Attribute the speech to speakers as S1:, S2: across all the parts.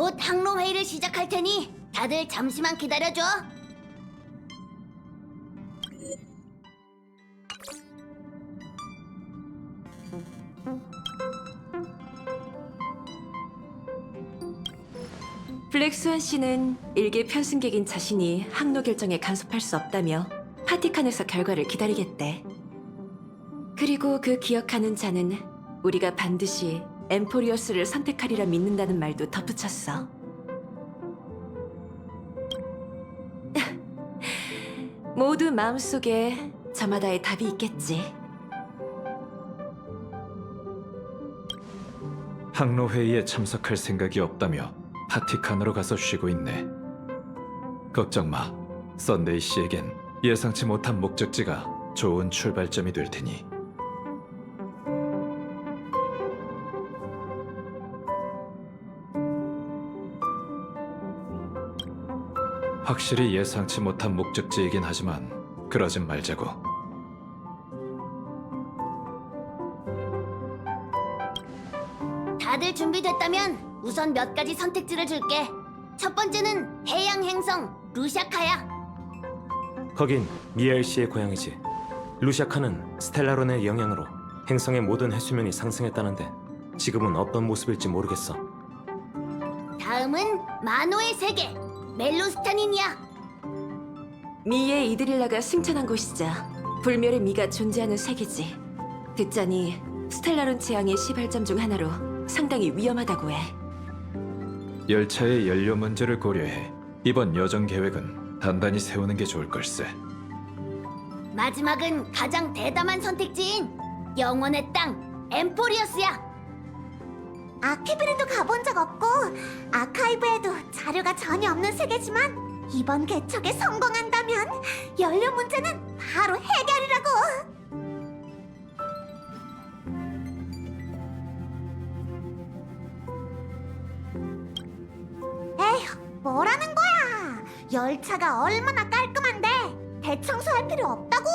S1: 곧 항로 회의를 시작할 테니 다들 잠시만 기다려줘.
S2: 블랙스완 씨는 일개 편승객인 자신이 항로 결정에 간섭할 수 없다며 파티칸에서 결과를 기다리겠대. 그리고 그 기억하는 자는 우리가 반드시 엠포리어스를 선택하리라 믿는다는 말도 덧붙였어. 모두 마음속에 저마다의 답이 있겠지.
S3: 항로 회의에 참석할 생각이 없다며 파티칸으로 가서 쉬고 있네. 걱정 마. 썬데이 씨에겐 예상치 못한 목적지가 좋은 출발점이 될 테니. 확실히 예상치 못한 목적지이긴 하지만 그러진 말자고.
S1: 다들 준비됐다면 우선 몇 가지 선택지를 줄게. 첫 번째는 해양 행성 루샤카야.
S4: 거긴 미엘 씨의 고향이지. 루샤카는 스텔라론의 영향으로 행성의 모든 해수면이 상승했다는데 지금은 어떤 모습일지 모르겠어.
S1: 다음은 마노의 세계 멜로스타닌이야.
S2: 미의 이드릴라가 승천한 곳이자 불멸의 미가 존재하는 세계지. 듣자니 스텔라론 재앙의 시발점 중 하나로 상당히 위험하다고 해.
S3: 열차의 연료 문제를 고려해 이번 여정 계획은 단단히 세우는 게 좋을 걸세.
S1: 마지막은 가장 대담한 선택지인 영원의 땅 엠포리어스야.
S5: 아케비르도 가본 적 없고 아카이브에도 자료가 전혀 없는 세계지만 이번 개척에 성공한다면 연료 문제는 바로 해결이라고. 에휴, 뭐라는 거야? 열차가 얼마나 깔끔한데 대청소할 필요 없다고.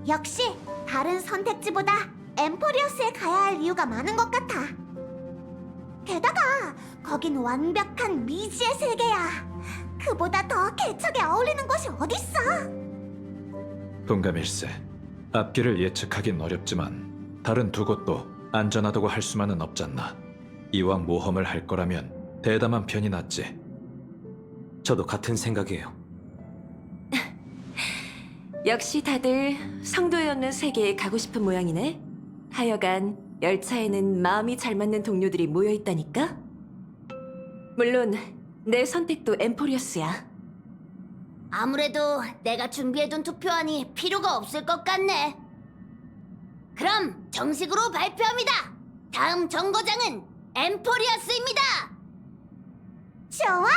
S5: 역시 다른 선택지보다 엠포리어스에 가야 할 이유가 많은 것 같아. 게다가 거긴 완벽한 미지의 세계야. 그보다 더 개척에 어울리는 곳이 어딨어?
S3: 동감일세. 앞길을 예측하긴 어렵지만 다른 두 곳도 안전하다고 할 수만은 없잖나. 이왕 모험을 할 거라면 대담한 편이 낫지.
S4: 저도 같은 생각이에요.
S2: 역시 다들 성도에 없는 세계에 가고 싶은 모양이네. 하여간 열차에는 마음이 잘 맞는 동료들이 모여 있다니까. 물론 내 선택도 엠포리어스야.
S1: 아무래도 내가 준비해둔 투표안이 필요가 없을 것 같네. 그럼 정식으로 발표합니다. 다음 정거장은 엠포리어스입니다.
S5: 좋아!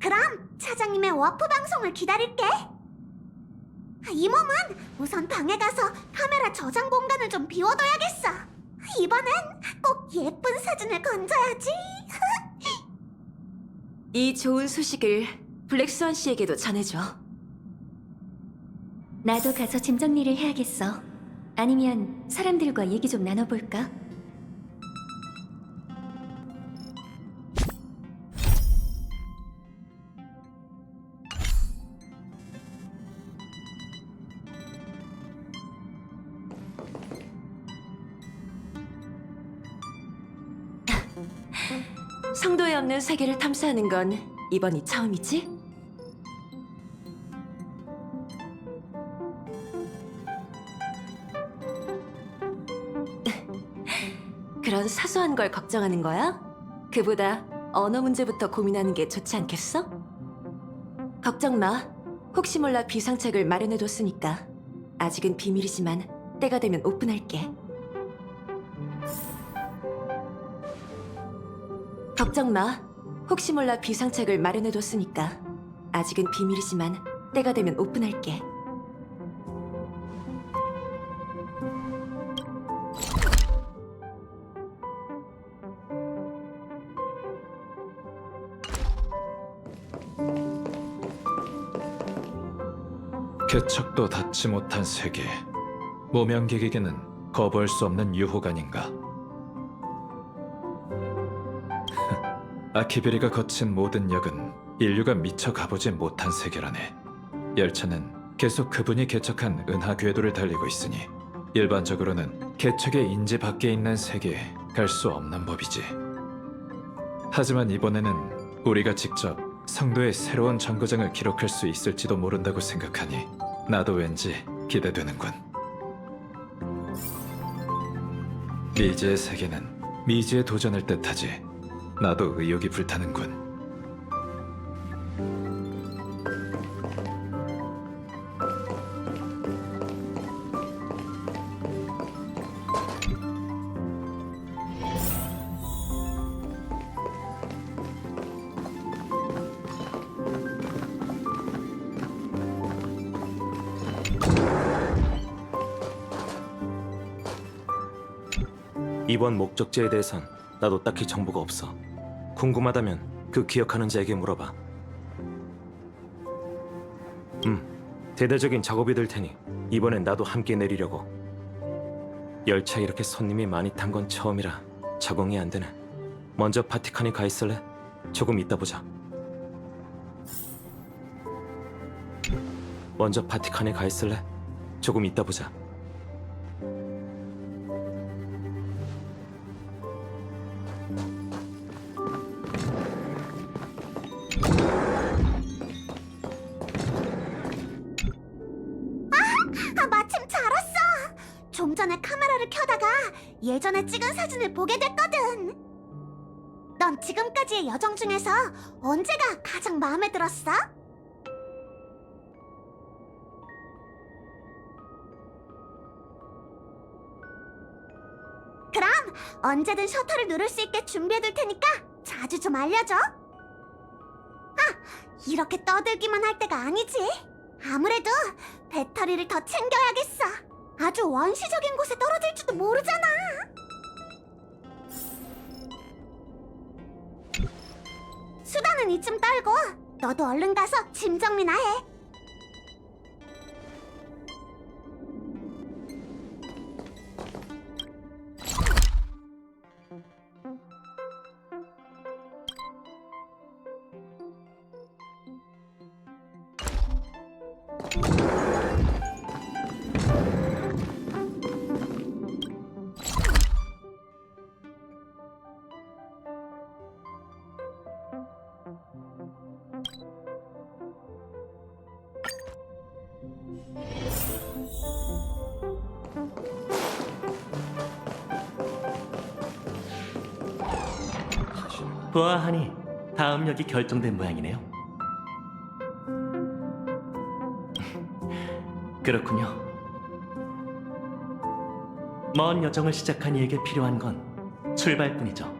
S5: 그럼 차장님의 워프 방송을 기다릴게. 이 몸은 우선 방에 가서 카메라 저장 공간을 좀 비워둬야겠어. 이번엔 꼭 예쁜 사진을 건져야지.
S2: 이 좋은 소식을 블랙스완 씨에게도 전해줘.
S6: 나도 가서 짐 정리를 해야겠어. 아니면 사람들과 얘기 좀 나눠볼까?
S2: 성도에 없는 세계를 탐사하는 건 이번이 처음이지? 그런 사소한 걸 걱정하는 거야? 그보다 언어 문제부터 고민하는 게 좋지 않겠어? 걱정 마. 혹시 몰라 비상책을 마련해뒀으니까. 아직은 비밀이지만 때가 되면 오픈할게. 걱정 마. 혹시 몰라 비상책을 마련해뒀으니까. 아직은 비밀이지만 때가 되면 오픈할게.
S3: 개척도 닿지 못한 세계. 모명객에게는 거부할 수 없는 유혹 아닌가. 아키베리가 거친 모든 역은 인류가 미처 가보지 못한 세계라네. 열차는 계속 그분이 개척한 은하 궤도를 달리고 있으니 일반적으로는 개척의 인지 밖에 있는 세계에 갈 수 없는 법이지. 하지만 이번에는 우리가 직접 성도의 새로운 정거장을 기록할 수 있을지도 모른다고 생각하니 나도 왠지 기대되는군. 미지의 세계는 미지의 도전을 뜻하지. 나도 의욕이 불타는군.
S4: 이번 목적지에 대해선 나도 딱히 정보가 없어. 궁금하다면 그 기억하는 자에게 물어봐. 대대적인 작업이 될 테니 이번엔 나도 함께 내리려고. 열차에 이렇게 손님이 많이 탄 건 처음이라 적응이 안 되네. 먼저 바티칸에 가 있을래? 조금 이따 보자. 먼저 바티칸에 가 있을래? 조금 이따 보자.
S5: 마침 잘 왔어. 좀 전에 카메라를 켜다가 예전에 찍은 사진을 보게 됐거든. 넌 지금까지의 여정 중에서 언제가 가장 마음에 들었어? 그럼 언제든 셔터를 누를 수 있게 준비해둘 테니까 자주 좀 알려줘. 이렇게 떠들기만 할 때가 아니지. 아무래도 배터리를 더 챙겨야겠어. 아주 원시적인 곳에 떨어질지도 모르잖아. 수다는 이쯤 떨고 너도 얼른 가서 짐 정리나 해.
S7: 보아하니 다음 역이 결정된 모양이네요. 그렇군요. 먼 여정을 시작한 이에게 필요한 건 출발뿐이죠.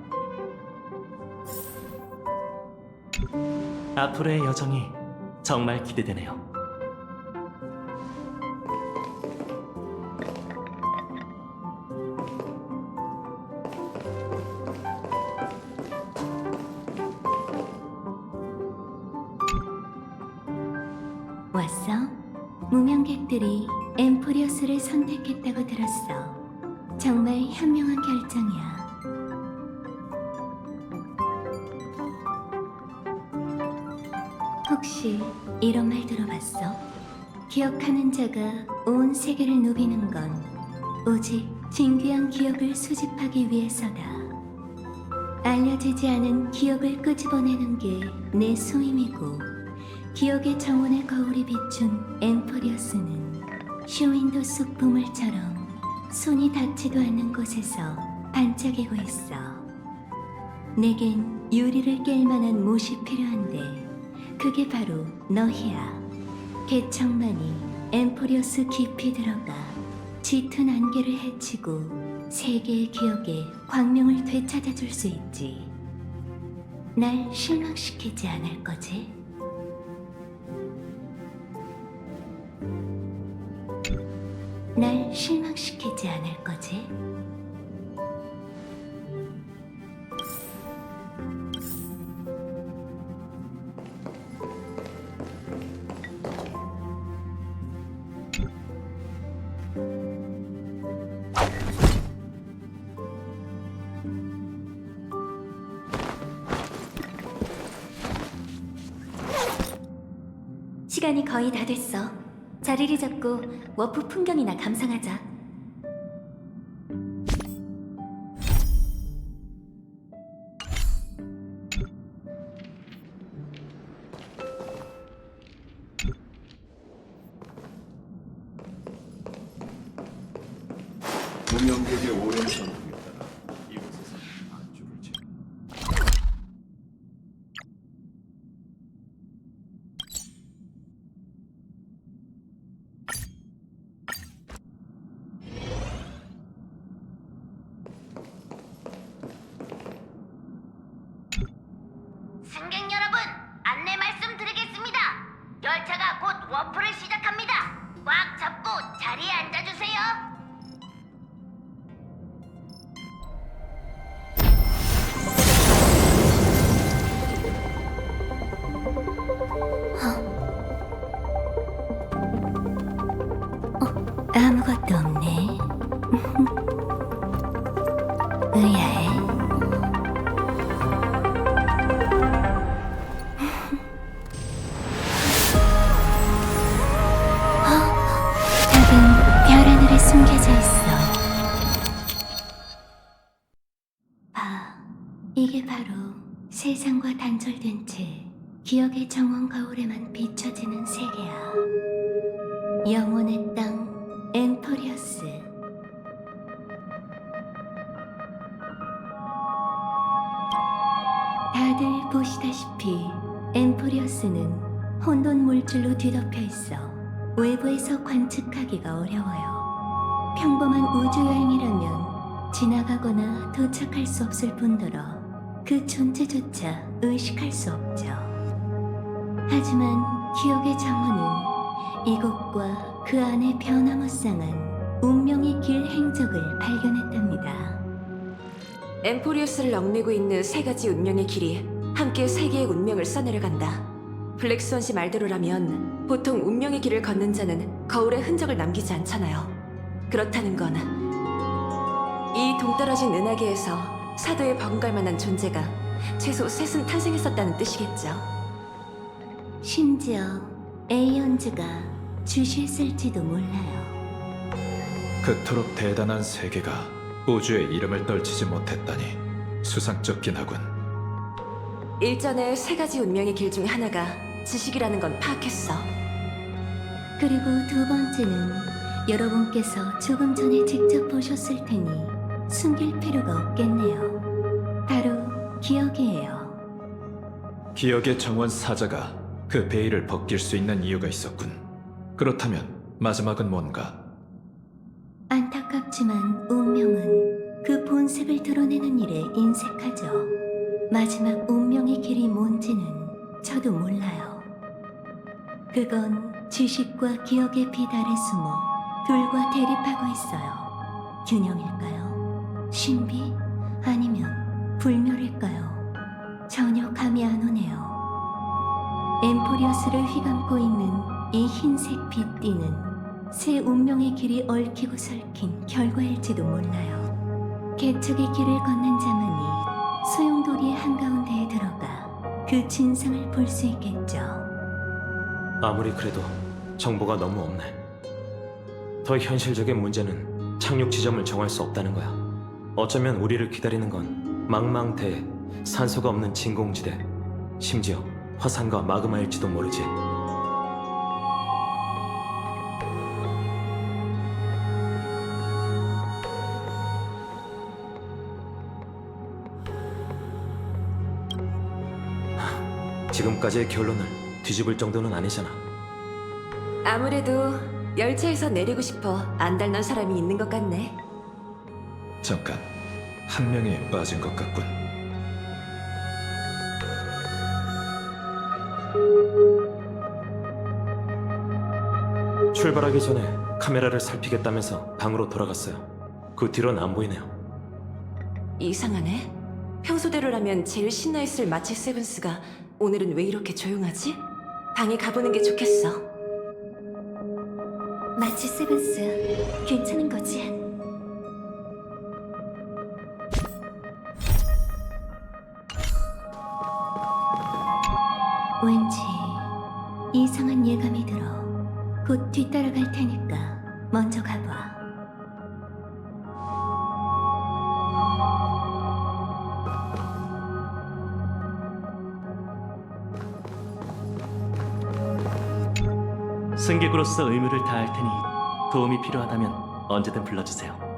S7: 앞으로의 여정이 정말 기대되네요.
S6: 왔어? 무명객들이 엠포리어스를 선택했다고 들었어. 정말 현명한 결정이야. 혹시 이런 말 들어봤어? 기억하는 자가 온 세계를 누비는 건 오직 진귀한 기억을 수집하기 위해서다. 알려지지 않은 기억을 끄집어내는 게 내 소임이고, 기억의 정원의 거울이 비춘 엠포리어스는 쇼윈도 속 보물처럼 손이 닿지도 않는 곳에서 반짝이고 있어. 내겐 유리를 깰 만한 못이 필요한데 그게 바로 너희야. 개척만이 엠포리어스 깊이 들어가 짙은 안개를 헤치고 세계의 기억에 광명을 되찾아줄 수 있지. 날 실망시키지 않을 거지? 날 실망시키지 않을 거지? 시간이 거의 다 됐어. 자리를 잡고 워프 풍경이나 감상하자.
S3: 무명객의 오랜 선택에 따라 이곳에서 안주를 지
S1: 승객 여러분, 안내 말씀드리겠습니다. 열차가 곧 워프를 시작합니다. 꽉 잡고 자리에 앉아주세요.
S6: 아무것도 없네. 의아해. 답은 별 하늘에 숨겨져 있어. 이게 바로 세상과 단절된 채 기억의 정원 거울에만 비춰지는 세계야. 영혼의 땅 엠포리어스. 다들 보시다시피 엠포리어스는 혼돈 물질로 뒤덮여 있어 외부에서 관측하기가 어려워요. 평범한 우주 여행이라면 지나가거나 도착할 수 없을 뿐더러 그 존재조차 의식할 수 없죠. 하지만 기억의 정원은 이곳과 그 안에 변화무쌍한 운명의 길 행적을 발견했답니다.
S2: 엠포리우스를 얽매고 있는 세 가지 운명의 길이 함께 세계의 운명을 써내려간다. 블랙스원 씨 말대로라면 보통 운명의 길을 걷는 자는 거울에 흔적을 남기지 않잖아요. 그렇다는 건 이 동떨어진 은하계에서 사도에 버금갈 만한 존재가 최소 셋은 탄생했었다는 뜻이겠죠.
S6: 심지어 에이언즈가 주시했을지도 몰라요.
S3: 그토록 대단한 세계가 우주의 이름을 떨치지 못했다니 수상쩍긴 하군.
S2: 일전에 세 가지 운명의 길 중 하나가 지식이라는 건 파악했어.
S6: 그리고 두 번째는 여러분께서 조금 전에 직접 보셨을 테니 숨길 필요가 없겠네요. 바로 기억이에요.
S3: 기억의 정원 사자가 그 베일을 벗길 수 있는 이유가 있었군. 그렇다면 마지막은 뭔가?
S6: 안타깝지만 운명은 그 본색을 드러내는 일에 인색하죠. 마지막 운명의 길이 뭔지는 저도 몰라요. 그건 지식과 기억의 비달에 숨어 둘과 대립하고 있어요. 균형일까요? 신비? 아니면 불멸일까요? 전혀 감이 안 오네요. 엠포리어스를 휘감고 있는 이 흰색 빛띠는 새 운명의 길이 얽히고 설킨 결과일지도 몰라요. 개척의 길을 걷는 자만이 소용돌이의 한가운데에 들어가 그 진상을 볼 수 있겠죠.
S4: 아무리 그래도 정보가 너무 없네. 더 현실적인 문제는 착륙 지점을 정할 수 없다는 거야. 어쩌면 우리를 기다리는 건 망망대해 산소가 없는 진공지대, 심지어 화산과 마그마일지도 모르지. 지금까지의 결론을 뒤집을 정도는 아니잖아.
S2: 아무래도 열차에서 내리고 싶어 안달난 사람이 있는 것 같네.
S3: 잠깐, 한 명이 빠진 것 같군.
S4: 출발하기 전에 카메라를 살피겠다면서 방으로 돌아갔어요. 그 뒤로는 안 보이네요.
S2: 이상하네. 평소대로라면 제일 신나했을 마치 세븐스가 오늘은 왜 이렇게 조용하지? 방에 가보는 게 좋겠어.
S6: 마치 세븐스, 괜찮은 거지? 왠지 이상한 예감이 들어. 곧 뒤따라갈 테니까 먼저 가봐.
S7: 승객으로서 의무를 다할 테니 도움이 필요하다면 언제든 불러주세요.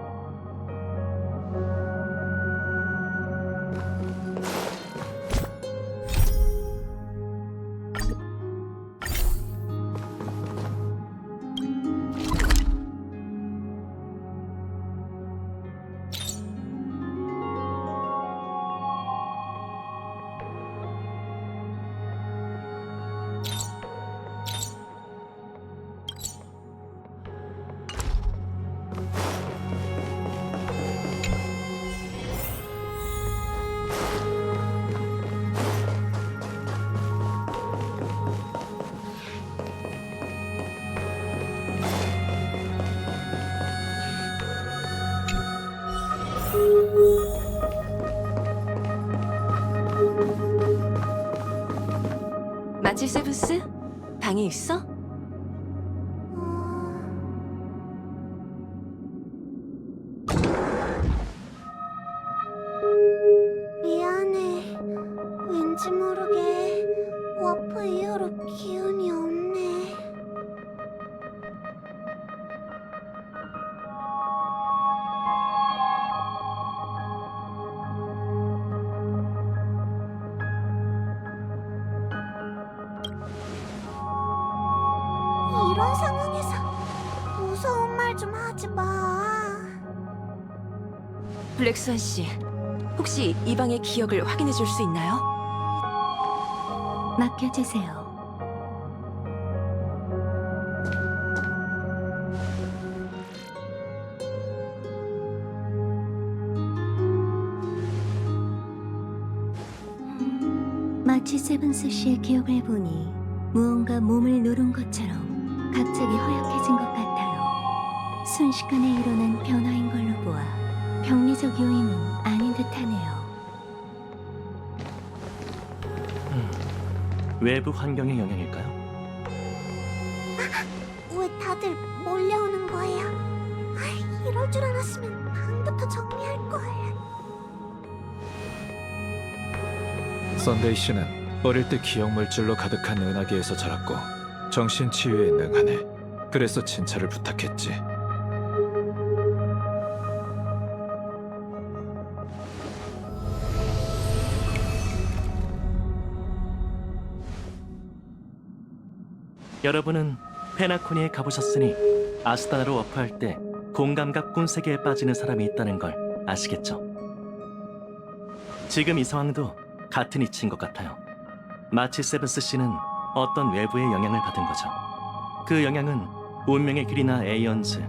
S2: 마치 세븐스? 방에 있어?
S5: 미안해. 왠지 모르게 워프 이후로 기운이 없네. 이런 상황에서 무서운 말 좀 하지 마.
S2: 블랙스완 씨, 혹시 이 방의 기억을 확인해 줄 수 있나요?
S6: 맡겨주세요. 마치 세븐스 씨의 기억을 보니 무언가 몸을 누른 것처럼 갑자기 허약해진 것 같아요. 순식간에 일어난 변화인 걸로 보아 병리적 요인은 아닌 듯하네요.
S7: 외부 환경의 영향일까요?
S5: 왜 다들 몰려오는 거예요? 이럴 줄 알았으면 방부터 정리할 걸.
S3: 썬데이 씨는 어릴 때 기억 물질로 가득한 은하계에서 자랐고 정신 치유에 능하네. 그래서 진찰을 부탁했지.
S7: 여러분은 페나코니에 가보셨으니 아스타나로 워프할 때 공감각 꾼세계에 빠지는 사람이 있다는 걸 아시겠죠? 지금 이 상황도 같은 이치인 것 같아요. 마치 세븐스 씨는 어떤 외부의 영향을 받은 거죠. 그 영향은 운명의 길이나 에이언즈,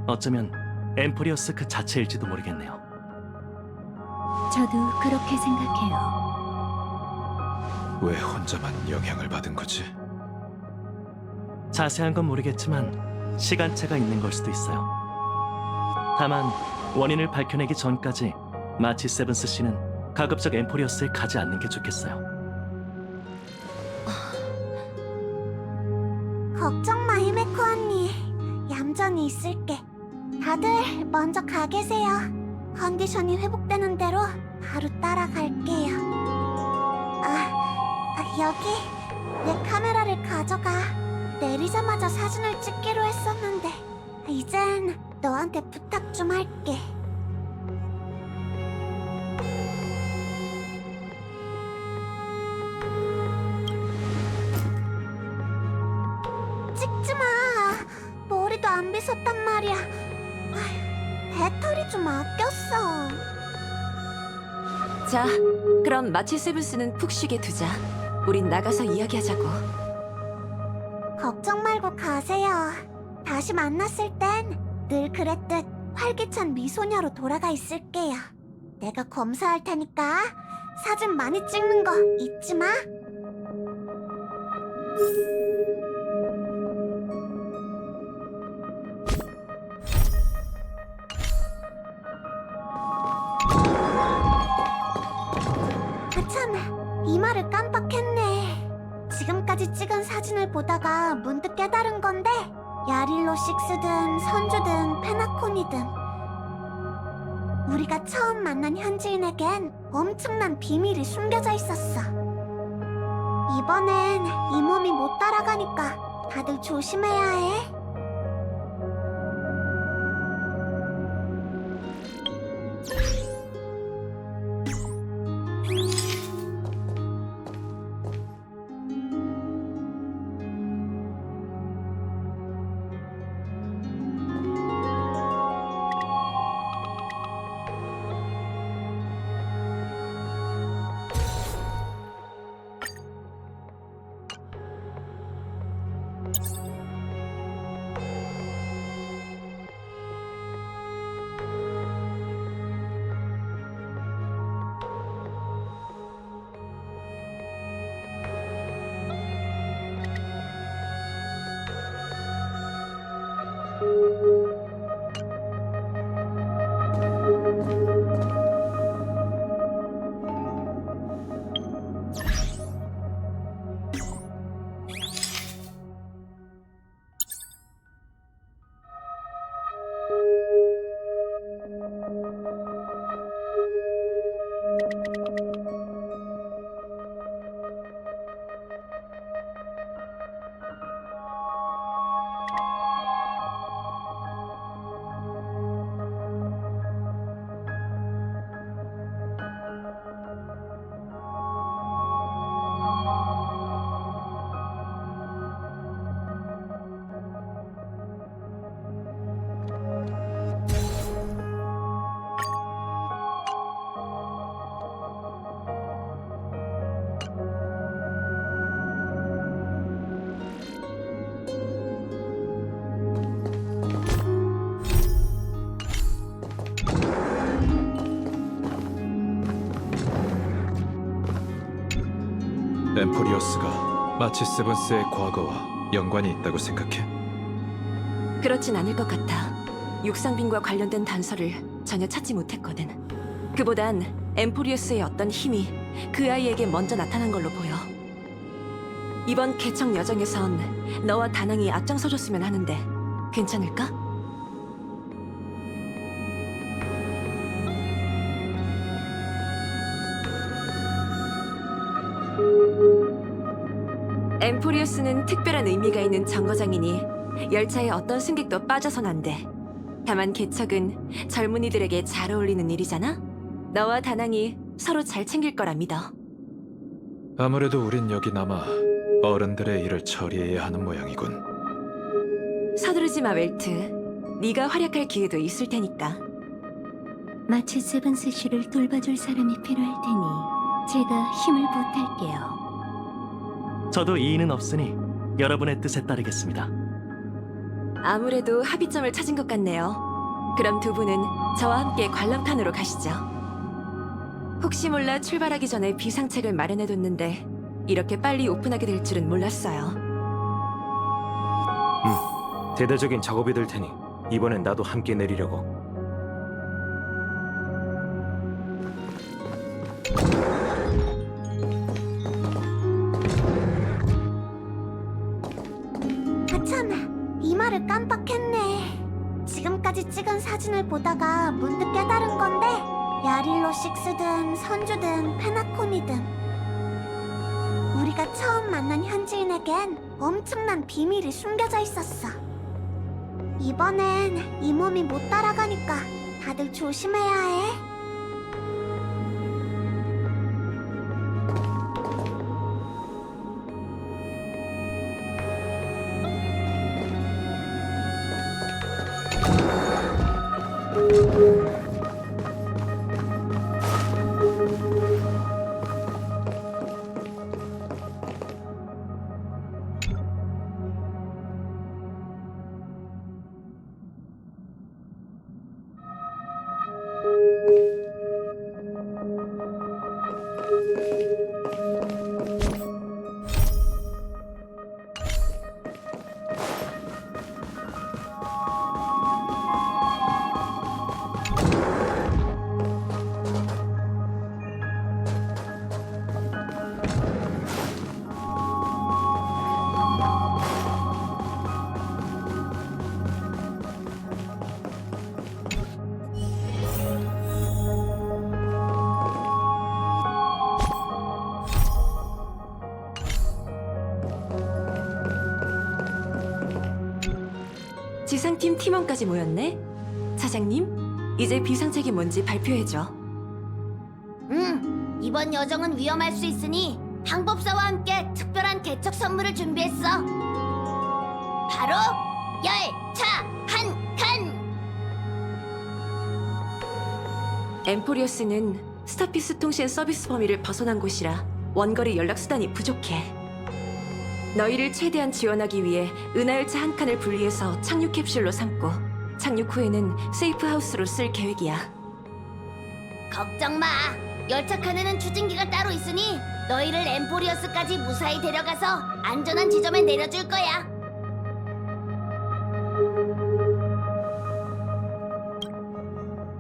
S7: 어쩌면 엠포리어스 그 자체일지도 모르겠네요.
S6: 저도 그렇게 생각해요.
S3: 왜 혼자만 영향을 받은 거지?
S7: 자세한 건 모르겠지만 시간차가 있는 걸 수도 있어요. 다만 원인을 밝혀내기 전까지 마치 세븐스 씨는 가급적 엠포리어스에 가지 않는 게 좋겠어요.
S5: 걱정 마, 히메코 언니. 얌전히 있을게. 다들 먼저 가 계세요. 컨디션이 회복되는 대로 바로 따라갈게요. 여기 내 카메라를 가져가. 내리자마자 사진을 찍기로 했었는데 이젠 너한테 부탁 좀 할게. 찍지 마. 머리도 안 빗었단 말이야. 배터리 좀 아꼈어.
S2: 자, 그럼 마치 세븐스는 푹 쉬게 두자. 우린 나가서 이야기하자고.
S5: 걱정 말고 가세요. 다시 만났을 땐 늘 그랬듯 활기찬 미소녀로 돌아가 있을게요. 내가 검사할 테니까 사진 많이 찍는 거 잊지 마. 참, 이 말을 깜빡했네. 지금까지 찍은 사진을 보다가 문득 깨달은 건데 야릴로 식스든 선주든 페나코니든 우리가 처음 만난 현지인에겐 엄청난 비밀이 숨겨져 있었어. 이번엔 이 몸이 못 따라가니까 다들 조심해야 해.
S3: 엠포리어스가 마치 세븐스의 과거와 연관이 있다고 생각해?
S2: 그렇진 않을 것 같아. 육상빈과 관련된 단서를 전혀 찾지 못했거든. 그보단 엠포리어스의 어떤 힘이 그 아이에게 먼저 나타난 걸로 보여. 이번 개척 여정에선 너와 다낭이 앞장서줬으면 하는데 괜찮을까? 엠포리어스는 특별한 의미가 있는 정거장이니 열차에 어떤 승객도 빠져선 안 돼. 다만 개척은 젊은이들에게 잘 어울리는 일이잖아? 너와 다낭이 서로 잘 챙길 거라 믿어.
S3: 아무래도 우린 여기 남아 어른들의 일을 처리해야 하는 모양이군.
S2: 서두르지 마, 웰트. 네가 활약할 기회도 있을 테니까.
S6: 마치 세븐스 씨를 돌봐줄 사람이 필요할 테니 제가 힘을 보탤게요.
S7: 저도 이의는 없으니 여러분의 뜻에 따르겠습니다.
S2: 아무래도 합의점을 찾은 것 같네요. 그럼 두 분은 저와 함께 관람칸으로 가시죠. 혹시 몰라 출발하기 전에 비상책을 마련해뒀는데 이렇게 빨리 오픈하게 될 줄은 몰랐어요.
S4: 대대적인 작업이 될 테니 이번엔 나도 함께 내리려고.
S5: 참, 이 말을 깜빡했네. 지금까지 찍은 사진을 보다가 문득 깨달은 건데 야릴로 식스든 선주든 페나코니든 우리가 처음 만난 현지인에겐 엄청난 비밀이 숨겨져 있었어. 이번엔 이 몸이 못 따라가니까 다들 조심해야 해.
S2: 수송팀 팀원까지 모였네. 차장님, 이제 비상책이 뭔지 발표해줘.
S1: 이번 여정은 위험할 수 있으니 항법사와 함께 특별한 개척 선물을 준비했어. 바로 열차 한 칸!
S2: 엠포리어스는 스타피스 통신 서비스 범위를 벗어난 곳이라 원거리 연락수단이 부족해. 너희를 최대한 지원하기 위해 은하열차 한 칸을 분리해서 착륙 캡슐로 삼고 착륙 후에는 세이프 하우스로 쓸 계획이야.
S1: 걱정 마. 열차 칸에는 추진기가 따로 있으니 너희를 엠포리어스까지 무사히 데려가서 안전한 지점에 내려줄 거야.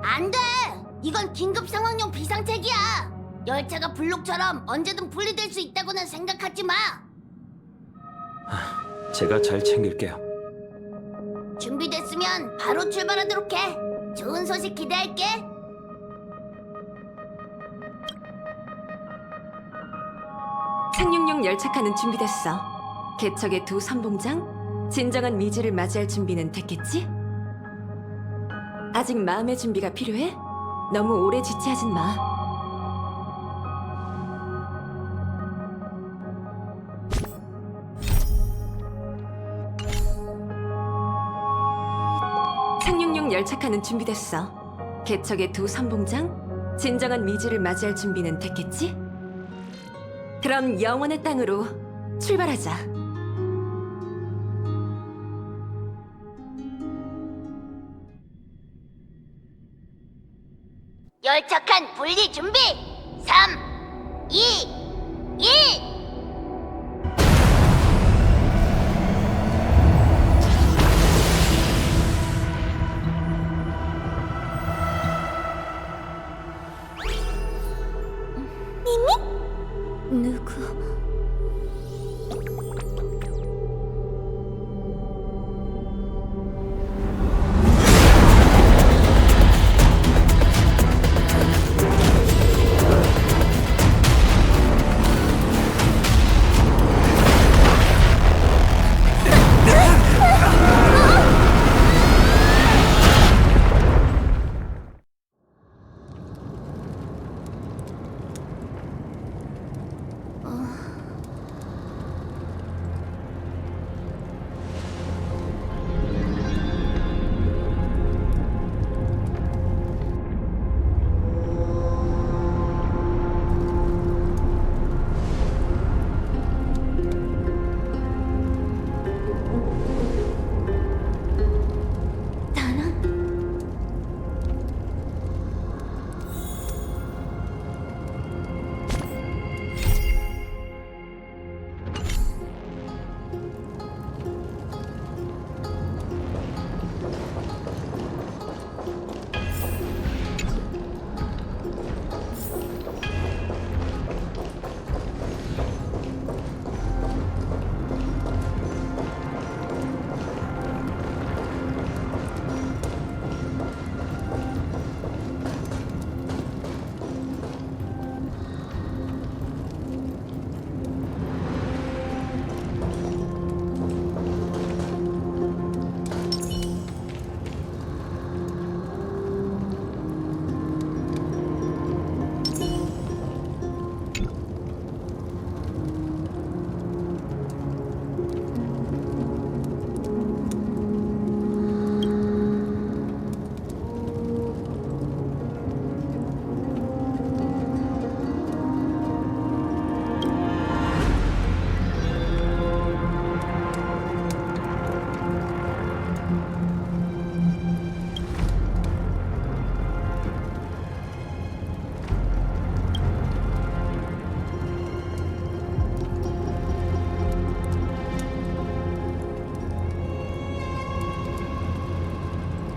S1: 안 돼! 이건 긴급 상황용 비상책이야. 열차가 블록처럼 언제든 분리될 수 있다고는 생각하지 마.
S4: 제가 잘 챙길게요.
S1: 준비됐으면 바로 출발하도록 해. 좋은 소식 기대할게.
S2: 착륙용 열차칸은 준비됐어. 개척의 두 선봉장, 진정한 미지를 맞이할 준비는 됐겠지? 아직 마음의 준비가 필요해? 너무 오래 지체하진 마. 착륙용 열차칸은 준비됐어. 개척의 두 선봉장, 진정한 미지를 맞이할 준비는 됐겠지? 그럼 영원의 땅으로 출발하자.
S1: 열차 칸 분리 준비. 3, 2, 1.
S6: 누구?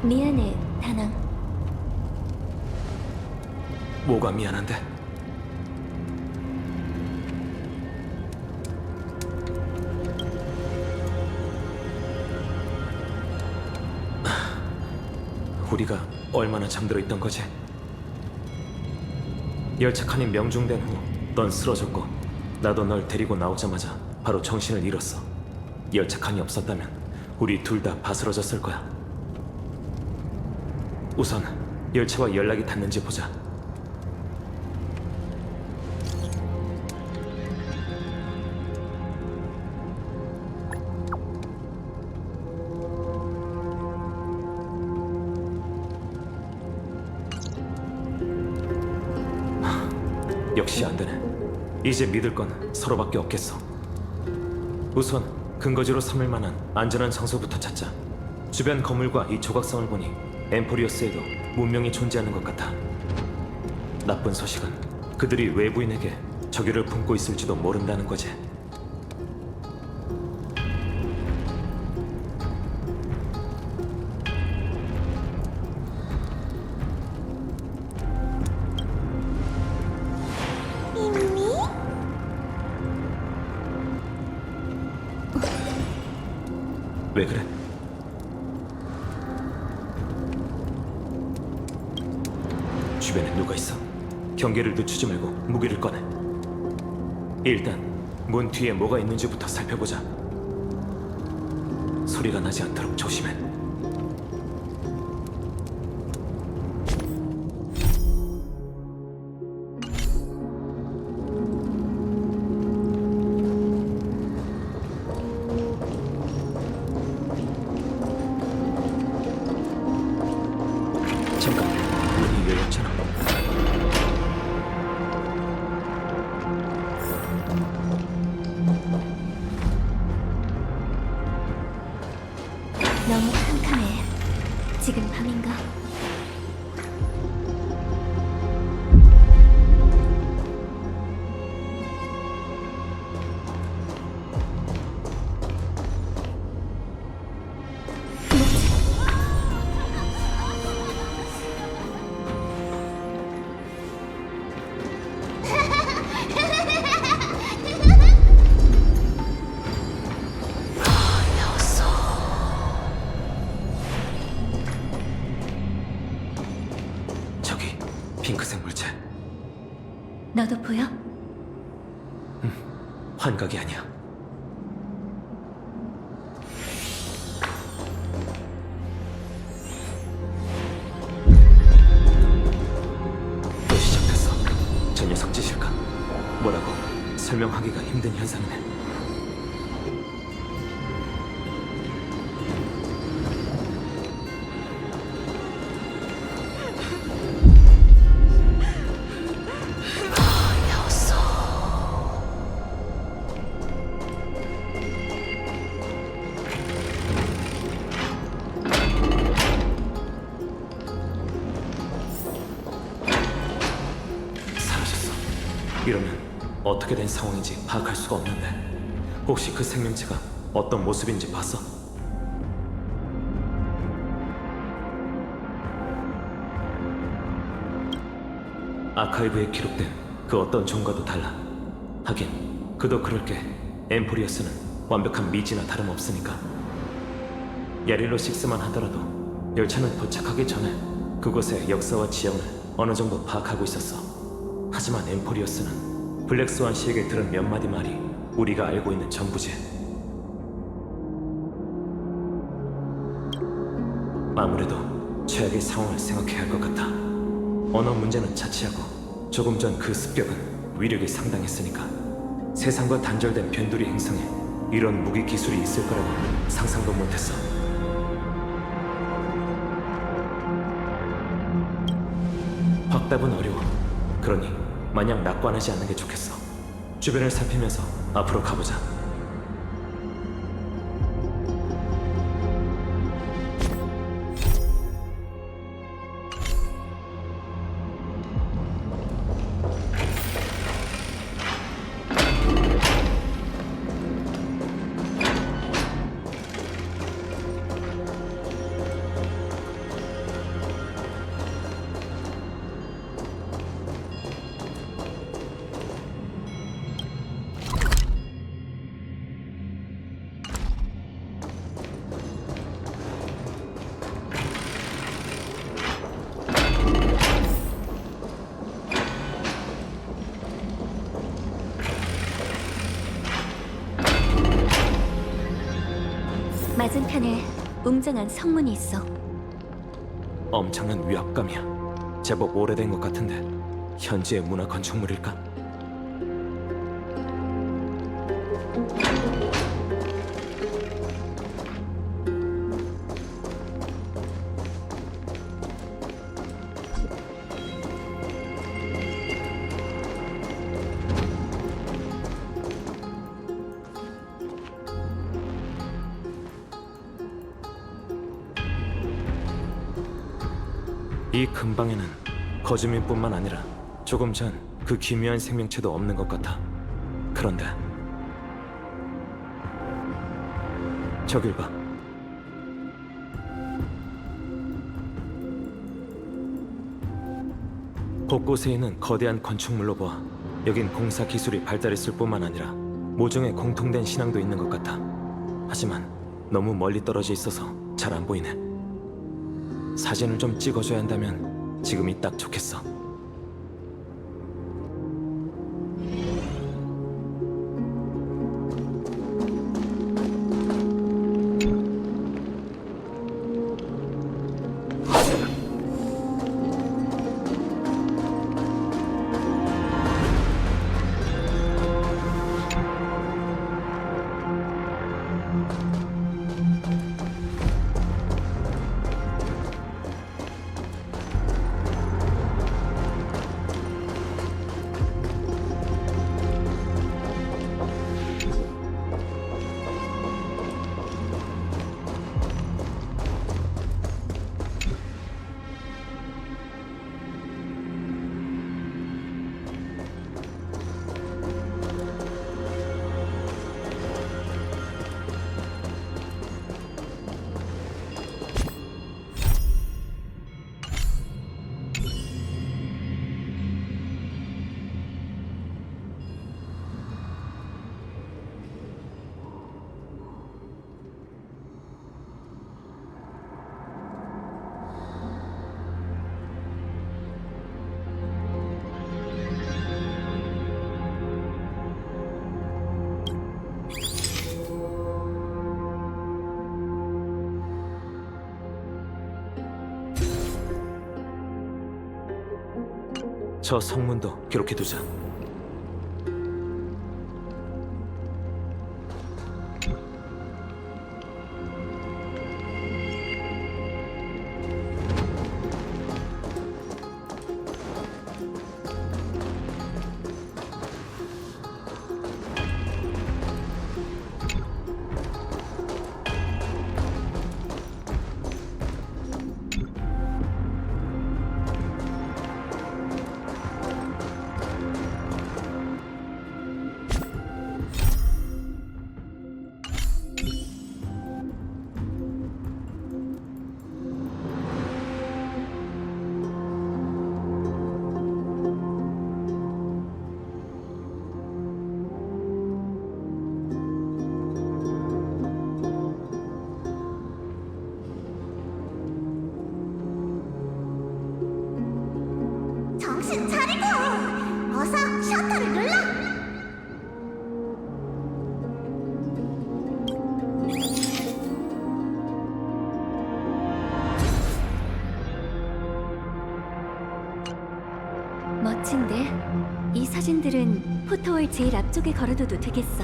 S6: 미안해, 다낭.
S4: 뭐가 미안한데? 우리가 얼마나 잠들어 있던 거지? 열차 칸이 명중된 후 넌 쓰러졌고 나도 널 데리고 나오자마자 바로 정신을 잃었어. 열차 칸이 없었다면 우리 둘 다 바스러졌을 거야. 우선 열차와 연락이 닿는지 보자. 역시 안 되네. 이제 믿을 건 서로밖에 없겠어. 우선 근거지로 삼을 만한 안전한 장소부터 찾자. 주변 건물과 이 조각상을 보니 엠포리어스에도 문명이 존재하는 것 같아. 나쁜 소식은 그들이 외부인에게 적의를 품고 있을지도 모른다는 거지.
S5: 미미?
S4: 왜 그래? 주변에 누가 있어? 경계를 늦추지 말고 무기를 꺼내. 일단 문 뒤에 뭐가 있는지부터 살펴보자. 소리가 나지 않도록 조심해. 잠깐, 문이 열렸잖아.
S6: 너무 캄캄해. 지금 밤인가?
S4: 저기 핑크색 물체.
S6: 너도 보여?
S4: 환각이 아니야. 또 시작됐어. 저 녀석 짓일까? 뭐라고 설명하기가 힘든 현상이네. 사라졌어. 이러면 어떻게 된 상황인지 파악할 수가 없는데 혹시 그 생명체가 어떤 모습인지 봤어? 아카이브에 기록된 그 어떤 종과도 달라. 하긴 그도 그럴 게 엠포리어스는 완벽한 미지나 다름없으니까. 야릴로 6만 하더라도 열차는 도착하기 전에 그곳의 역사와 지형을 어느 정도 파악하고 있었어. 하지만 엠포리어스는 블랙스완 씨에게 들은 몇 마디 말이 우리가 알고 있는 전부지. 아무래도 최악의 상황을 생각해야 할 것 같아. 언어 문제는 자취하고 조금 전 그 습격은 위력이 상당했으니까 세상과 단절된 변두리 행성에 이런 무기 기술이 있을 거라고 상상도 못했어. 확답은 어려워. 그러니 마냥 낙관하지 않는 게 좋겠어. 주변을 살피면서 앞으로 가보자.
S6: 맞은편에 웅장한 성문이 있어.
S4: 엄청난 위압감이야. 제법 오래된 것 같은데 현지의 문화 건축물일까? 이 근방에는 거주민뿐만 아니라 조금 전 그 기묘한 생명체도 없는 것 같아. 그런데 저길 봐. 곳곳에 있는 거대한 건축물로 보아 여긴 공사 기술이 발달했을 뿐만 아니라 모종의 공통된 신앙도 있는 것 같아. 하지만 너무 멀리 떨어져 있어서 잘 안 보이네. 사진을 좀 찍어줘야 한다면 지금이 딱 좋겠어. 저 성문도 기록해두자.
S5: 정신 차리고! 어서 셔터를 눌러!
S6: 멋진데? 이 사진들은 포터월 제일 앞쪽에 걸어둬도 되겠어.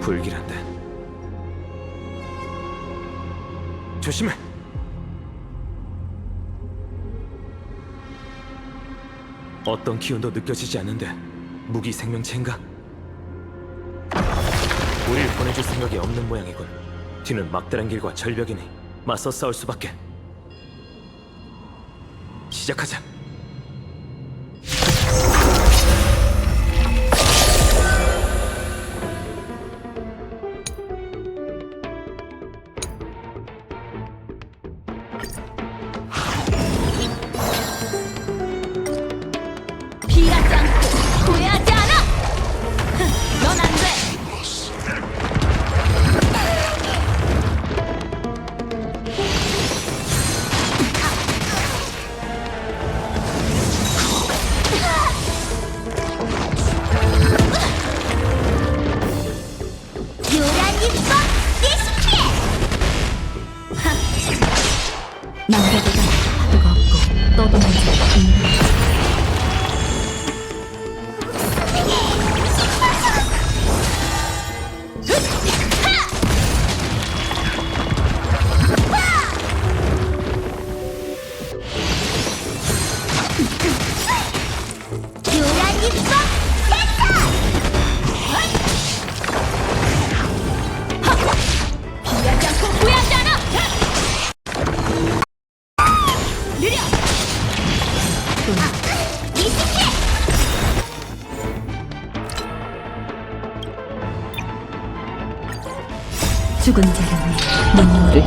S4: 불길한데. 조심해. 어떤 기운도 느껴지지 않는데 무기 생명체인가? 우릴 보내줄 생각이 없는 모양이군. 뒤는 막다른 길과 절벽이니 맞서 싸울 수밖에. 시작하자.
S1: 피하지 않고 후회하지 않아! 넌 안 돼!
S6: 죽은 자를 위해 눈물을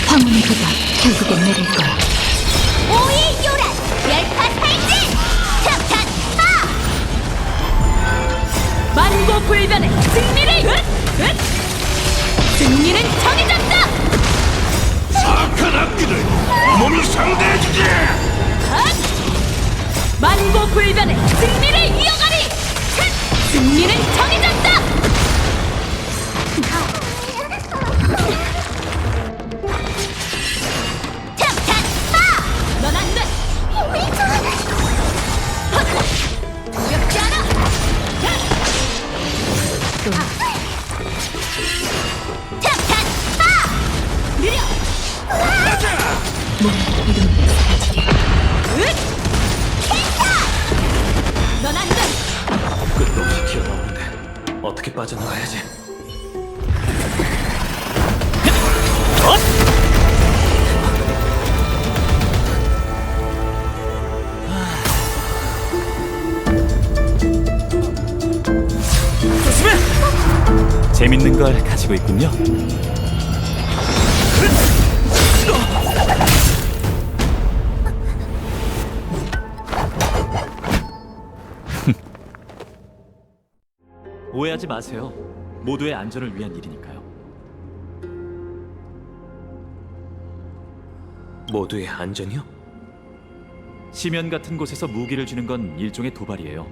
S6: 황혼의 비가 결국엔 내릴 거야.
S1: 오이 요란 열파 탈진 탁탁 파 만고불변의 승리를 승리는 정해졌다.
S8: 악한 악기들 몸을 상대해주지.
S1: 만고불변의 승리를 이어가리. 승리는 정해졌다. 탁탁 파! 넌 안 돼. 두렵지 않아. 탁탁 파! 느려.
S6: 몸의 이름이 사라지리.
S1: 넌 안 돼.
S4: 끝도 없이 기어나오는데 어떻게 빠져나가야지?
S8: 재밌는 걸 가지고 있군요.
S7: 오해하지 마세요. 모두의 안전을 위한 일이니까요.
S4: 모두의 안전이요?
S7: 심연 같은 곳에서 무기를 주는 건 일종의 도발이에요.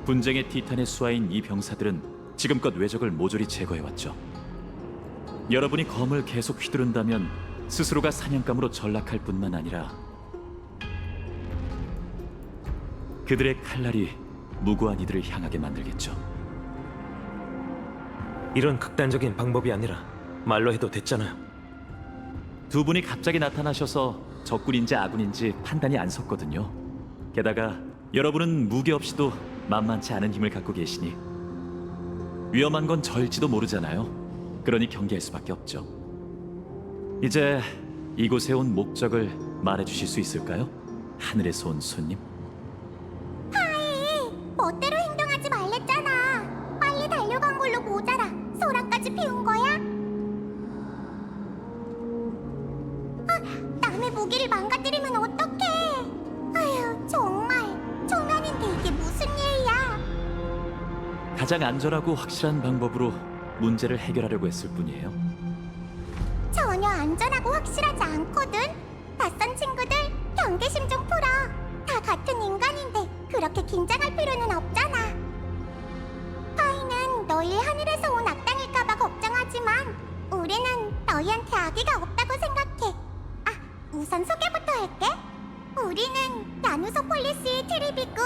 S7: 분쟁의 티탄의 수하인 이 병사들은 지금껏 외적을 모조리 제거해왔죠. 여러분이 검을 계속 휘두른다면 스스로가 사냥감으로 전락할 뿐만 아니라 그들의 칼날이 무고한 이들을 향하게 만들겠죠.
S4: 이런 극단적인 방법이 아니라 말로 해도 됐잖아요.
S7: 두 분이 갑자기 나타나셔서 적군인지 아군인지 판단이 안 섰거든요. 게다가 여러분은 무기 없이도 만만치 않은 힘을 갖고 계시니 위험한 건 저일지도 모르잖아요. 그러니 경계할 수밖에 없죠. 이제 이곳에 온 목적을 말해주실 수 있을까요? 하늘에서 온 손님.
S5: 멋대로 행동하지 말랬잖아. 빨리 달려간 걸로 모자라. 소라까지 피운 거야? 남의 무기를 망가뜨리면 어떡해? 아휴, 정말. 초면인데 이게 무슨 일이야?
S7: 가장 안전하고 확실한 방법으로 문제를 해결하려고 했을 뿐이에요.
S5: 전혀 안전하고 확실하지 않거든. 낯선 친구들, 경계심 좀 풀어. 다 같은 인간인데 그렇게 긴장할 필요는 없잖아. 파이는 너희 하늘에서 온 악당일까봐 걱정하지만 우리는 너희한테 악의가 없다고 생각해. 우선 소개부터 할게. 우리는 야누소 폴리스의 트리비고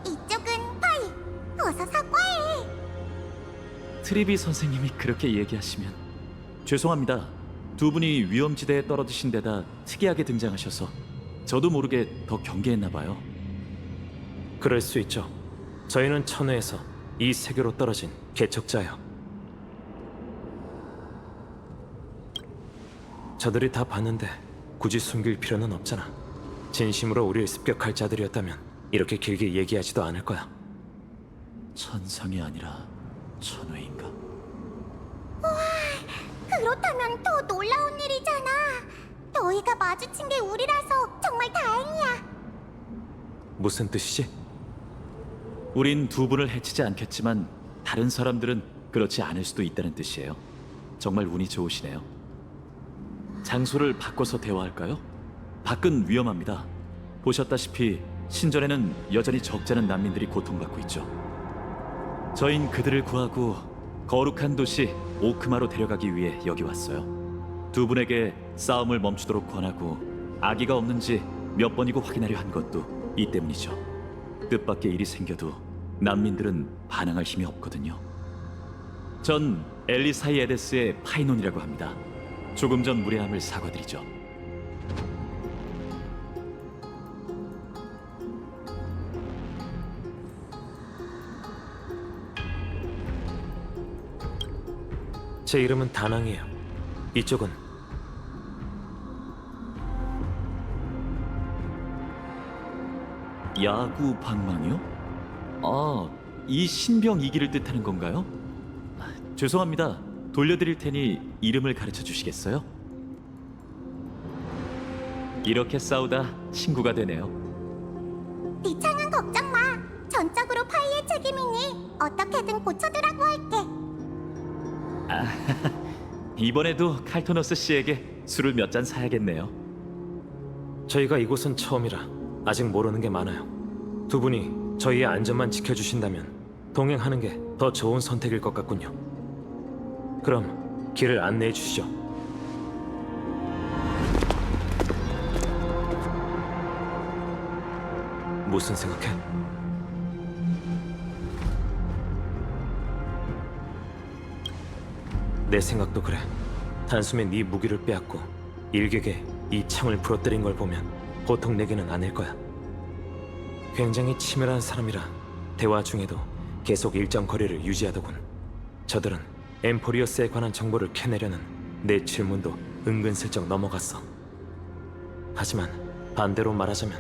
S5: 이쪽은 파이. 어서 사과해.
S7: 트리비 선생님이 그렇게 얘기하시면 죄송합니다. 두 분이 위험지대에 떨어지신 데다 특이하게 등장하셔서 저도 모르게 더 경계했나 봐요.
S4: 그럴 수 있죠. 저희는 천회에서 이 세계로 떨어진 개척자요. 저들이 다 봤는데 굳이 숨길 필요는 없잖아. 진심으로 우리를 습격할 자들이었다면 이렇게 길게 얘기하지도 않을 거야.
S7: 천상이 아니라 천회인가?
S5: 그렇다면 더 놀라운 일이잖아. 너희가 마주친 게 우리라서 정말 다행이야.
S4: 무슨 뜻이지?
S7: 우린 두 분을 해치지 않겠지만 다른 사람들은 그렇지 않을 수도 있다는 뜻이에요. 정말 운이 좋으시네요. 장소를 바꿔서 대화할까요? 밖은 위험합니다. 보셨다시피 신전에는 여전히 적지 않은 난민들이 고통받고 있죠. 저흰 그들을 구하고 거룩한 도시 오크마로 데려가기 위해 여기 왔어요. 두 분에게 싸움을 멈추도록 권하고 악의가 없는지 몇 번이고 확인하려 한 것도 이 때문이죠. 뜻밖의 일이 생겨도 난민들은 반항할 힘이 없거든요. 전 엘리사이 에데스의 파이논이라고 합니다. 조금 전 무례함을 사과드리죠.
S4: 제 이름은 다낭이에요. 이쪽은
S7: 야구 방망이요? 아, 이 신병 이기를 뜻하는 건가요? 죄송합니다.
S8: 돌려드릴 테니 이름을 가르쳐 주시겠어요? 이렇게 싸우다 친구가 되네요.
S5: 네 창은 걱정 마. 전적으로 파이의 책임이니 어떻게든 고쳐두라고 할게.
S8: 이번에도 칼토너스 씨에게 술을 몇 잔 사야겠네요.
S4: 저희가 이곳은 처음이라 아직 모르는 게 많아요. 두 분이 저희의 안전만 지켜주신다면 동행하는 게 더 좋은 선택일 것 같군요. 그럼 길을 안내해 주시죠. 무슨 생각해? 내 생각도 그래. 단숨에 네 무기를 빼앗고 일격에 이 창을 부러뜨린 걸 보면 보통 내게는 아닐 거야. 굉장히 치밀한 사람이라 대화 중에도 계속 일정 거리를 유지하더군. 저들은 엠포리어스에 관한 정보를 캐내려는 내 질문도 은근슬쩍 넘어갔어. 하지만 반대로 말하자면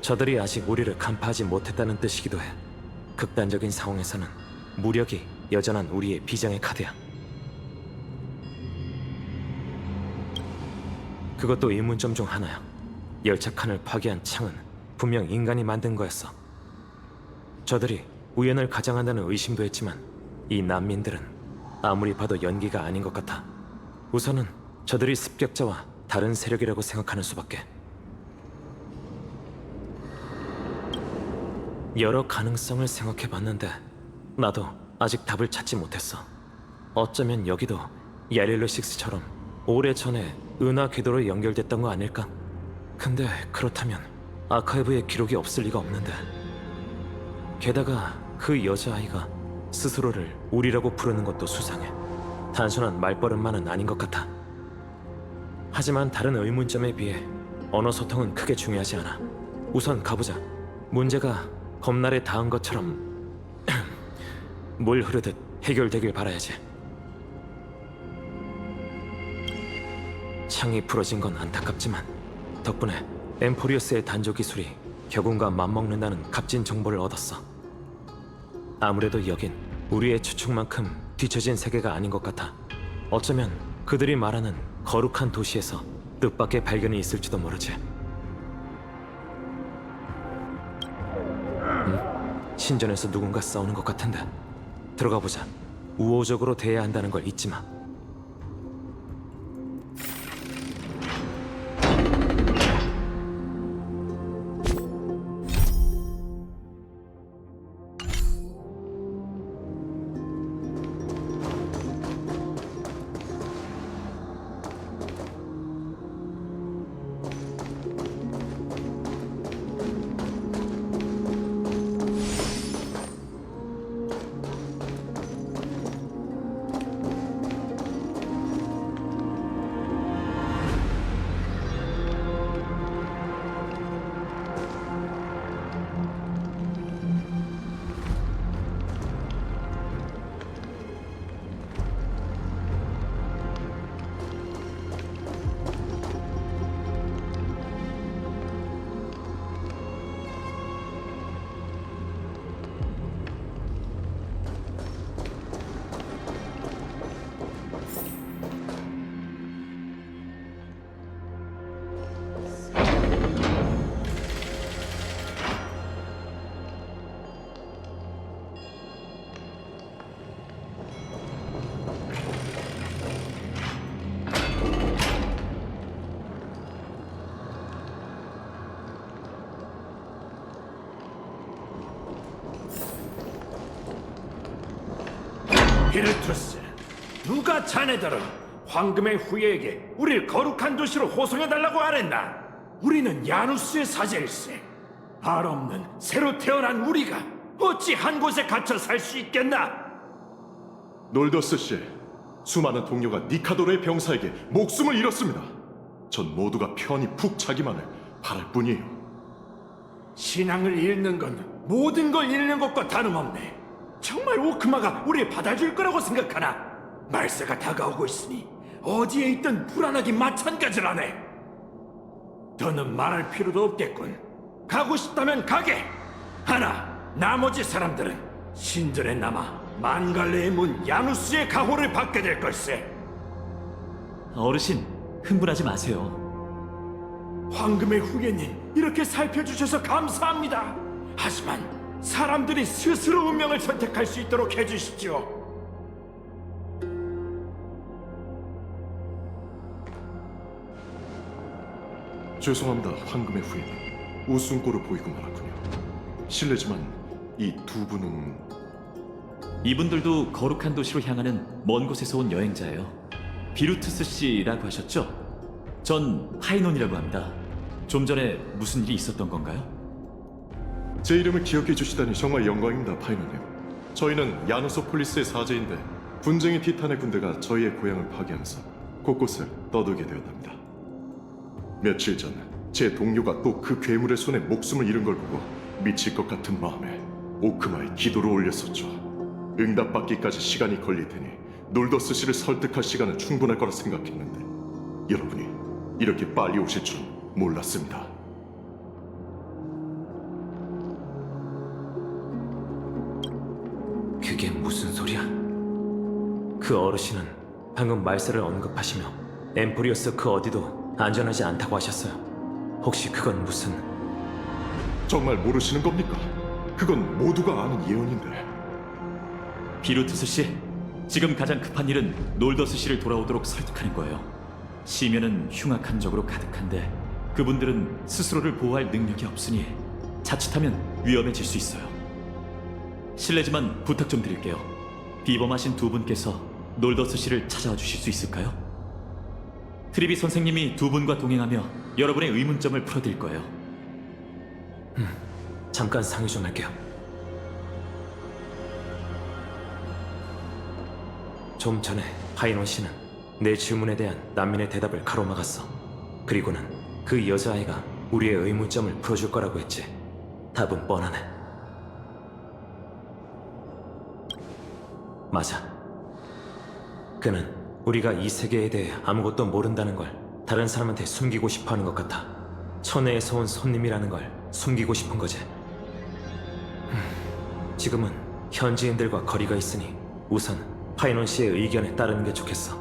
S4: 저들이 아직 우리를 간파하지 못했다는 뜻이기도 해. 극단적인 상황에서는 무력이 여전한 우리의 비장의 카드야. 그것도 의문점 중 하나야. 열차 칸을 파괴한 창은 분명 인간이 만든 거였어. 저들이 우연을 가장한다는 의심도 했지만 이 난민들은 아무리 봐도 연기가 아닌 것 같아. 우선은 저들이 습격자와 다른 세력이라고 생각하는 수밖에. 여러 가능성을 생각해봤는데 나도 아직 답을 찾지 못했어. 어쩌면 여기도 야릴로6처럼 오래전에 은하 궤도로 연결됐던 거 아닐까? 근데 그렇다면 아카이브에 기록이 없을 리가 없는데. 게다가 그 여자아이가 스스로를 우리라고 부르는 것도 수상해. 단순한 말버릇만은 아닌 것 같아. 하지만 다른 의문점에 비해 언어 소통은 크게 중요하지 않아. 우선 가보자. 문제가 검날에 닿은 것처럼 물 흐르듯 해결되길 바라야지. 창이 부러진 건 안타깝지만 덕분에 엠포리어스의 단조 기술이 격운과 맞먹는다는 값진 정보를 얻었어. 아무래도 여긴 우리의 추측만큼 뒤처진 세계가 아닌 것 같아. 어쩌면 그들이 말하는 거룩한 도시에서 뜻밖의 발견이 있을지도 모르지. 신전에서 누군가 싸우는 것 같은데. 들어가 보자. 우호적으로 대해야 한다는 걸 잊지 마.
S9: 히르투스, 누가 자네들은 황금의 후예에게 우릴 거룩한 도시로 호송해달라고 하랬나? 우리는 야누스의 사제일세. 발 없는 새로 태어난 우리가 어찌 한 곳에 갇혀 살 수 있겠나?
S10: 놀더스 씨, 수많은 동료가 니카도르의 병사에게 목숨을 잃었습니다. 전 모두가 편히 푹 자기만을 바랄 뿐이에요.
S9: 신앙을 잃는 건 모든 걸 잃는 것과 다름없네. 정말 오크마가 우리 받아줄 거라고 생각하나? 말세가 다가오고 있으니 어디에 있든 불안하기 마찬가지라네. 더는 말할 필요도 없겠군. 가고 싶다면 가게. 하나 나머지 사람들은 신전에 남아 만갈레의 문 야누스의 가호를 받게 될 걸세.
S8: 어르신, 흥분하지 마세요.
S9: 황금의 후예님, 이렇게 살펴주셔서 감사합니다. 하지만 사람들이 스스로 운명을 선택할 수 있도록 해주십시오.
S10: 죄송합니다, 황금의 후예님. 우스운꼴을 보이고 말았군요. 실례지만 이 두 분은
S8: 이분들도 거룩한 도시로 향하는 먼 곳에서 온 여행자예요. 비루투스 씨라고 하셨죠? 전 파이논이라고 합니다. 좀 전에 무슨 일이 있었던 건가요?
S10: 제 이름을 기억해 주시다니 정말 영광입니다, 파이너님. 저희는 야누소폴리스의 사제인데 분쟁의 티탄의 군대가 저희의 고향을 파괴하면서 곳곳을 떠돌게 되었답니다. 며칠 전 제 동료가 또 그 괴물의 손에 목숨을 잃은 걸 보고 미칠 것 같은 마음에 오크마에 기도를 올렸었죠. 응답받기까지 시간이 걸릴 테니 놀더스 씨를 설득할 시간은 충분할 거라 생각했는데 여러분이 이렇게 빨리 오실 줄은 몰랐습니다.
S4: 그게 무슨 소리야? 그 어르신은 방금 말세를 언급하시며 엠포리어스 그 어디도 안전하지 않다고 하셨어요. 혹시 그건 무슨...
S10: 정말 모르시는 겁니까? 그건 모두가 아는 예언인데.
S8: 비루투스 씨, 지금 가장 급한 일은 놀더스 씨를 돌아오도록 설득하는 거예요. 시면은 흉악한 적으로 가득한데 그분들은 스스로를 보호할 능력이 없으니 자칫하면 위험해질 수 있어요. 실례지만 부탁 좀 드릴게요. 비범하신 두 분께서 놀더스 씨를 찾아와 주실 수 있을까요? 트리비 선생님이 두 분과 동행하며 여러분의 의문점을 풀어드릴 거예요.
S4: 잠깐 상의 좀 할게요. 좀 전에 파이논 씨는 내 질문에 대한 난민의 대답을 가로막았어. 그리고는 그 여자아이가 우리의 의문점을 풀어줄 거라고 했지. 답은 뻔하네. 맞아. 그는 우리가 이 세계에 대해 아무것도 모른다는 걸 다른 사람한테 숨기고 싶어하는 것 같아. 천혜에서 온 손님이라는 걸 숨기고 싶은 거지. 지금은 현지인들과 거리가 있으니 우선 파이논 씨의 의견에 따르는 게 좋겠어.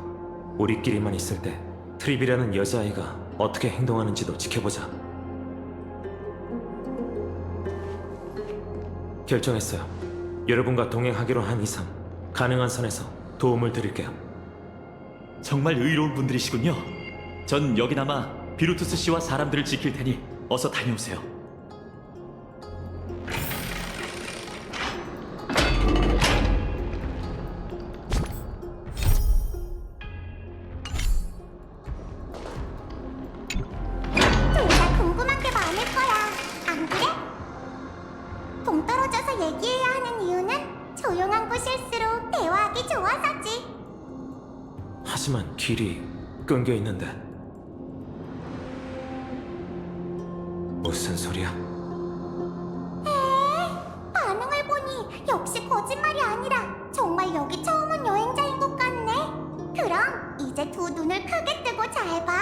S4: 우리끼리만 있을 때 트립이라는 여자아이가 어떻게 행동하는지도 지켜보자. 결정했어요. 여러분과 동행하기로 한 이상 가능한 선에서 도움을 드릴게요.
S8: 정말 의로운 분들이시군요. 전 여기 남아 비루투스 씨와 사람들을 지킬 테니 어서 다녀오세요.
S5: 정말 궁금한 게 많을 거야. 안 그래? 동떨어져서 얘기해야 하는 이유는 조용한 곳일수록 대화하기 좋아서지.
S4: 하지만 길이 끊겨 있는데. 무슨 소리야?
S5: 반응을 보니 역시 거짓말이 아니라 정말 여기 처음 온 여행자인 것 같네. 그럼 이제 두 눈을 크게 뜨고 잘 봐.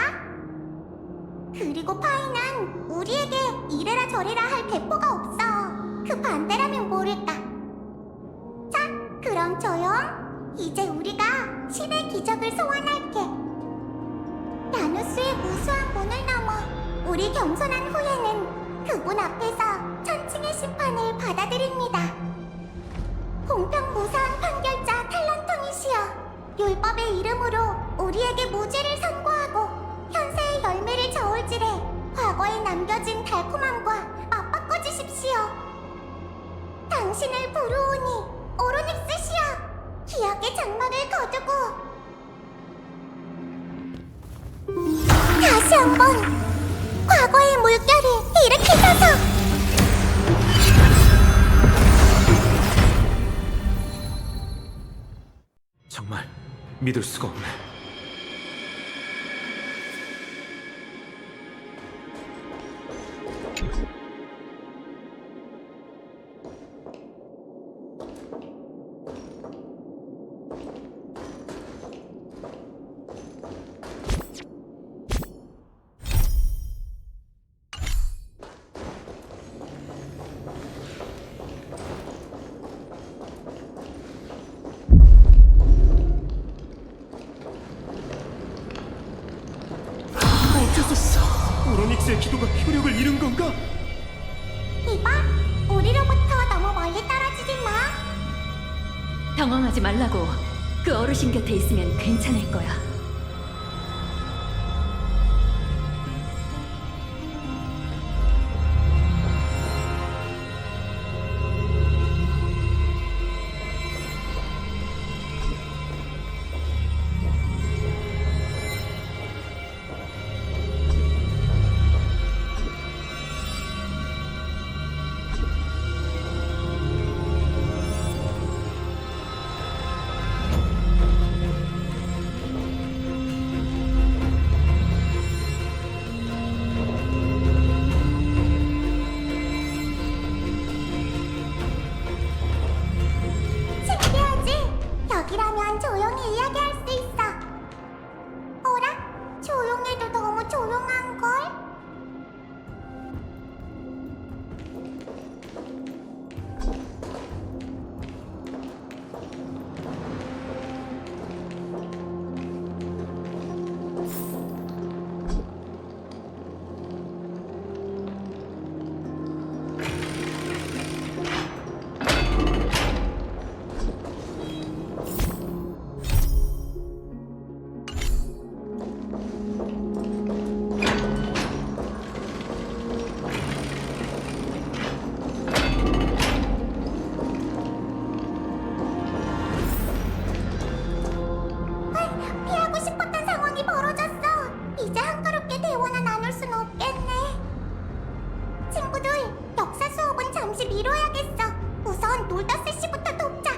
S5: 그리고 파이는 우리에게 이래라 저래라 할 배포가 없어. 그 반대라면 모를까. 자, 그럼 조용. 이제 우리가 신의 기적을 소환할게. 야누스의 무수한 문을 넘어 우리 겸손한 후예는 그분 앞에서 천칭의 심판을 받아들입니다. 공평무사한 판결자 탈란통이시여, 율법의 이름으로 우리에게 무죄를 선고하고 현세의 열매를 저울질해 과거에 남겨진 달콤함과 맞바꿔 주십시오. 당신을 부르오니 오로닉스시여, 기억의 장막을 거두고 다시 한번 과거의 물결을 일으키소서.
S4: 정말 믿을 수가 없네.
S9: 우로닉스의 기도가 효력을 잃은 건가?
S5: 이봐, 우리로부터 너무 멀리 떨어지지 마.
S2: 당황하지 말라고. 그 어르신 곁에 있으면 괜찮을 거야.
S5: 신기하지? 여기라면 조용히 이야기할 수 있어. 어라? 조용해도 너무 조용한걸? 피하고 싶었던 상황이 벌어졌어. 이제 한가롭게 대화나 나눌 순 없겠네. 친구들, 역사 수업은 잠시 미뤄야겠어. 우선 놀더스 씨부터 돕자.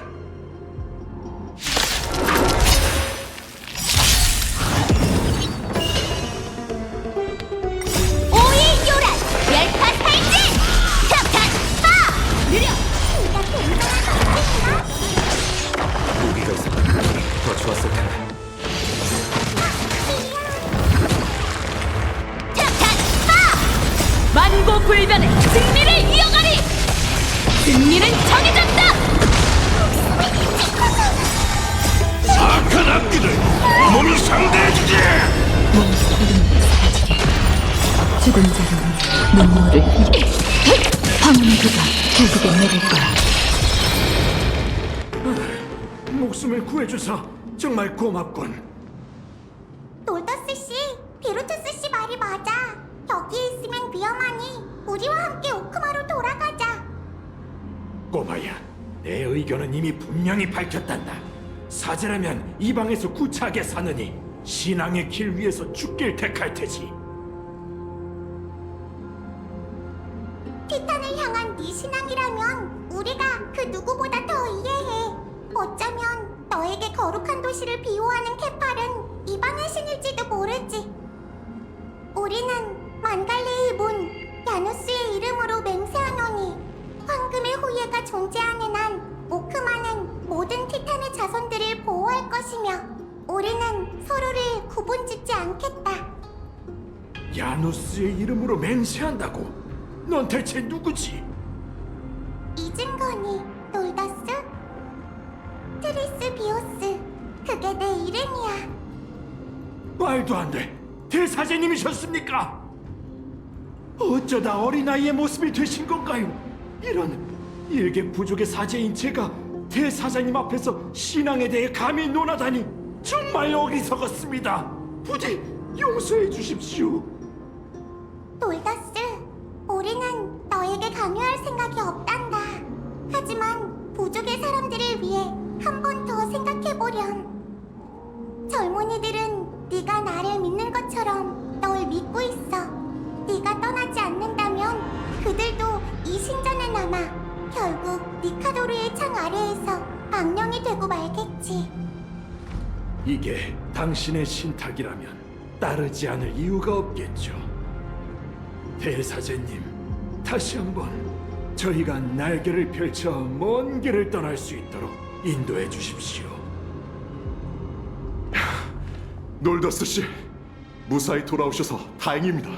S1: 오이 요란 델타 탈진 탑탄 파 느려.
S5: 네가 굉장한 선생이다.
S3: 무기가 있었다면 더 좋았을 텐데.
S1: 탑탄 파 만고불변의 승리를 이어가리. 승리는 정해졌다.
S9: 악한 악기들, 몸이 상대해주지!
S6: 죽은 자를 위해 눈물을 흘려. 황혼의 비가 결국엔 내릴 거야.
S9: 목숨을 구해줘서 정말 고맙군.
S5: 놀더스 씨, 비루투스 씨 말이 맞아. 여기에 있으면 위험하니 우리와 함께 오크마로 돌아가자.
S9: 꼬마야, 내 의견은 이미 분명히 밝혔단다. 사제라면 이 방에서 구차하게 사느니 신앙의 길 위에서 죽길 택할 테지.
S5: 티탄을 향한 네 신앙이라면 우리가 그 누구보다 더 이해해. 어쩌면 너에게 거룩한 도시를 비호하는 케팔은 이 방의 신일지도 모르지. 우리는 만갈레의 문, 야누스의 이름으로 맹세하노니 황금의 후예가 존재하는 한 오크마는 모든 티탄의 자손들을 보호할 것이며 우리는 서로를 구분짓지 않겠다.
S9: 야누스의 이름으로 맹세한다고? 넌 대체 누구지?
S5: 잊은 거니, 놀더스? 트리스 비오스, 그게 내 이름이야.
S9: 말도 안 돼. 대사제님이셨습니까? 어쩌다 어린아이의 모습이 되신 건가요? 이런 일개 부족의 사제인 제가 대사장님 앞에서 신앙에 대해 감히 논하다니 정말 어리석었습니다. 부디 용서해 주십시오.
S5: 놀더스, 우리는 너에게 강요할 생각이 없단다. 하지만 부족의 사람들을 위해 한 번 더 생각해보렴. 젊은이들은 네가 나를 믿는 것처럼 널 믿고 있어. 네가 떠나지 않는다면 그들도 이 신전에 남아 결국 니카도르의 창 아래에서 악령이 되고 말겠지.
S9: 이게 당신의 신탁이라면 따르지 않을 이유가 없겠죠. 대사제님, 다시 한번 저희가 날개를 펼쳐 먼 길을 떠날 수 있도록 인도해 주십시오.
S10: 놀더스 씨, 무사히 돌아오셔서 다행입니다.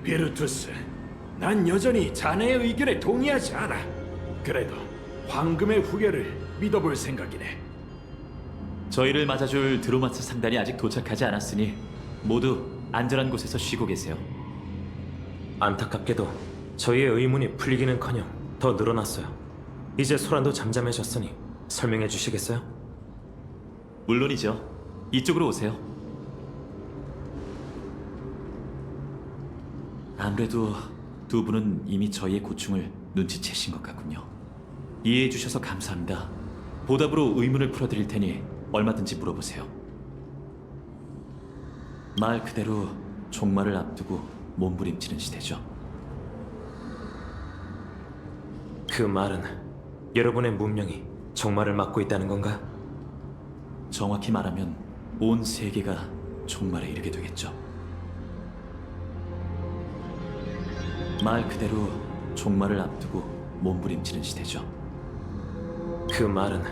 S9: 비르투스, 난 여전히 자네의 의견에 동의하지 않아. 그래도 황금의 후예를 믿어볼 생각이네.
S8: 저희를 맞아줄 드로마스 상단이 아직 도착하지 않았으니 모두 안전한 곳에서 쉬고 계세요.
S4: 안타깝게도 저희의 의문이 풀리기는커녕 더 늘어났어요. 이제 소란도 잠잠해졌으니 설명해 주시겠어요?
S8: 물론이죠. 이쪽으로 오세요. 아무래도 두 분은 이미 저희의 고충을 눈치채신 것 같군요. 이해해 주셔서 감사합니다. 보답으로 의문을 풀어드릴 테니 얼마든지 물어보세요. 말 그대로 종말을 앞두고 몸부림치는 시대죠.
S4: 그 말은 여러분의 문명이 종말을 맞고 있다는 건가?
S8: 정확히 말하면 온 세계가 종말에 이르게 되겠죠. 말 그대로 종말을 앞두고 몸부림치는 시대죠.
S4: 그 말은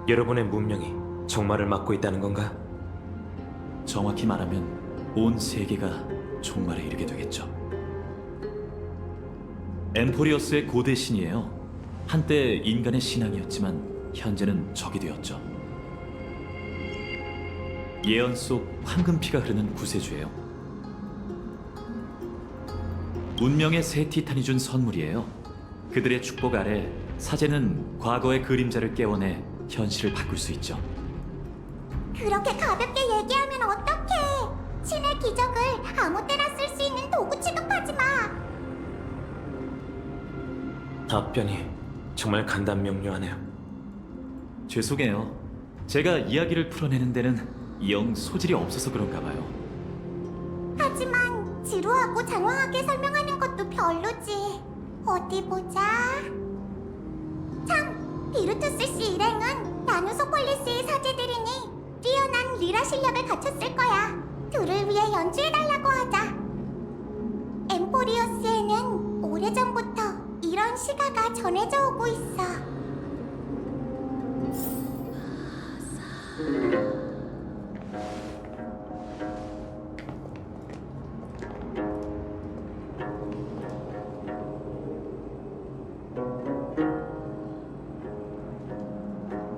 S4: 여러분의 문명이 종말을 맞고 있다는 건가?
S8: 정확히 말하면 온 세계가 종말에 이르게 되겠죠. 엠포리어스의 고대 신이에요. 한때 인간의 신앙이었지만 현재는 적이 되었죠. 예언 속 황금피가 흐르는 구세주예요. 운명의 새 티탄이 준 선물이에요. 그들의 축복 아래 사제는 과거의 그림자를 깨워내 현실을 바꿀 수 있죠.
S5: 그렇게 가볍게 얘기하면 어떡해? 신의 기적을 아무 때나 쓸 수 있는 도구 취급하지 마.
S4: 답변이 정말 간단명료하네요.
S8: 죄송해요. 제가 이야기를 풀어내는 데는 영 소질이 없어서 그런가 봐요.
S5: 하지만 지루하고 장황하게 설명하는 것도 별로지. 어디 보자. 참, 비루투스 씨 일행은 나누소폴리스의 사제들이니 뛰어난 리라 실력을 갖췄을 거야. 둘을 위해 연주해달라고 하자. 엠포리오스에는 오래전부터 이런 시가가 전해져 오고 있어.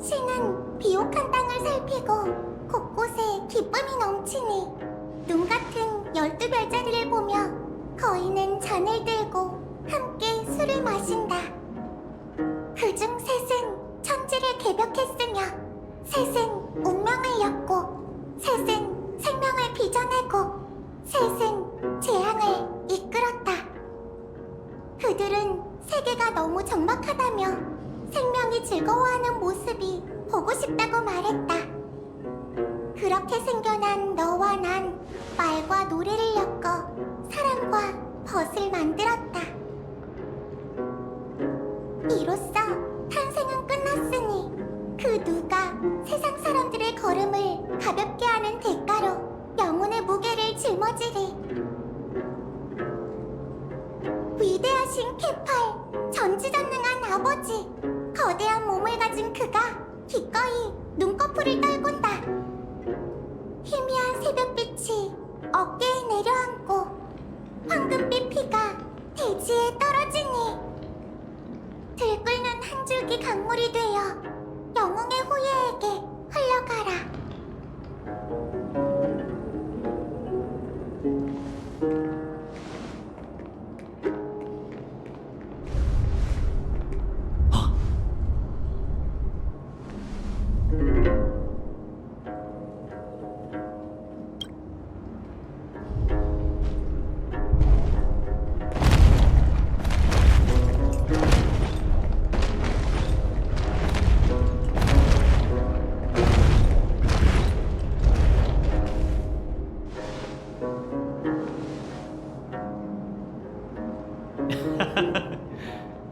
S5: 신은 비옥한 땅을 살피고 곳곳에 기쁨이 넘치니 눈 같은 12별자리를 보며 거인은 잔을 들고 함께 술을 마신다. 그중 셋은 천지를 개벽했으며 셋은 운명을 엮고 셋은 생명을 빚어내고 셋은 재앙을 이끌었다. 그들은 세계가 너무 적막하다며 생명이 즐거워하는 모습이 보고 싶다고 말했다. 그렇게 생겨난 너와 난 말과 노래를 엮어 사랑과 벗을 만들었다. 이로써 탄생은 끝났으니 그 누가 세상 사람들의 걸음을 가볍게 하는 대가로 영혼의 무게를 짊어지리. 위대하신 케팔, 전지전능한 아버지, 거대한 몸을 가진 그가 기꺼이 눈꺼풀을 떨군다. 희미한 새벽빛이 어깨에 내려앉고 황금빛 피가 대지에 떨어지니 들끓는 한 줄기 강물이 되어 영웅의 후예에게 흘러가라.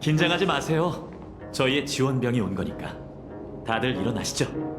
S8: 긴장하지 마세요. 저희의 지원병이 온 거니까. 다들 일어나시죠.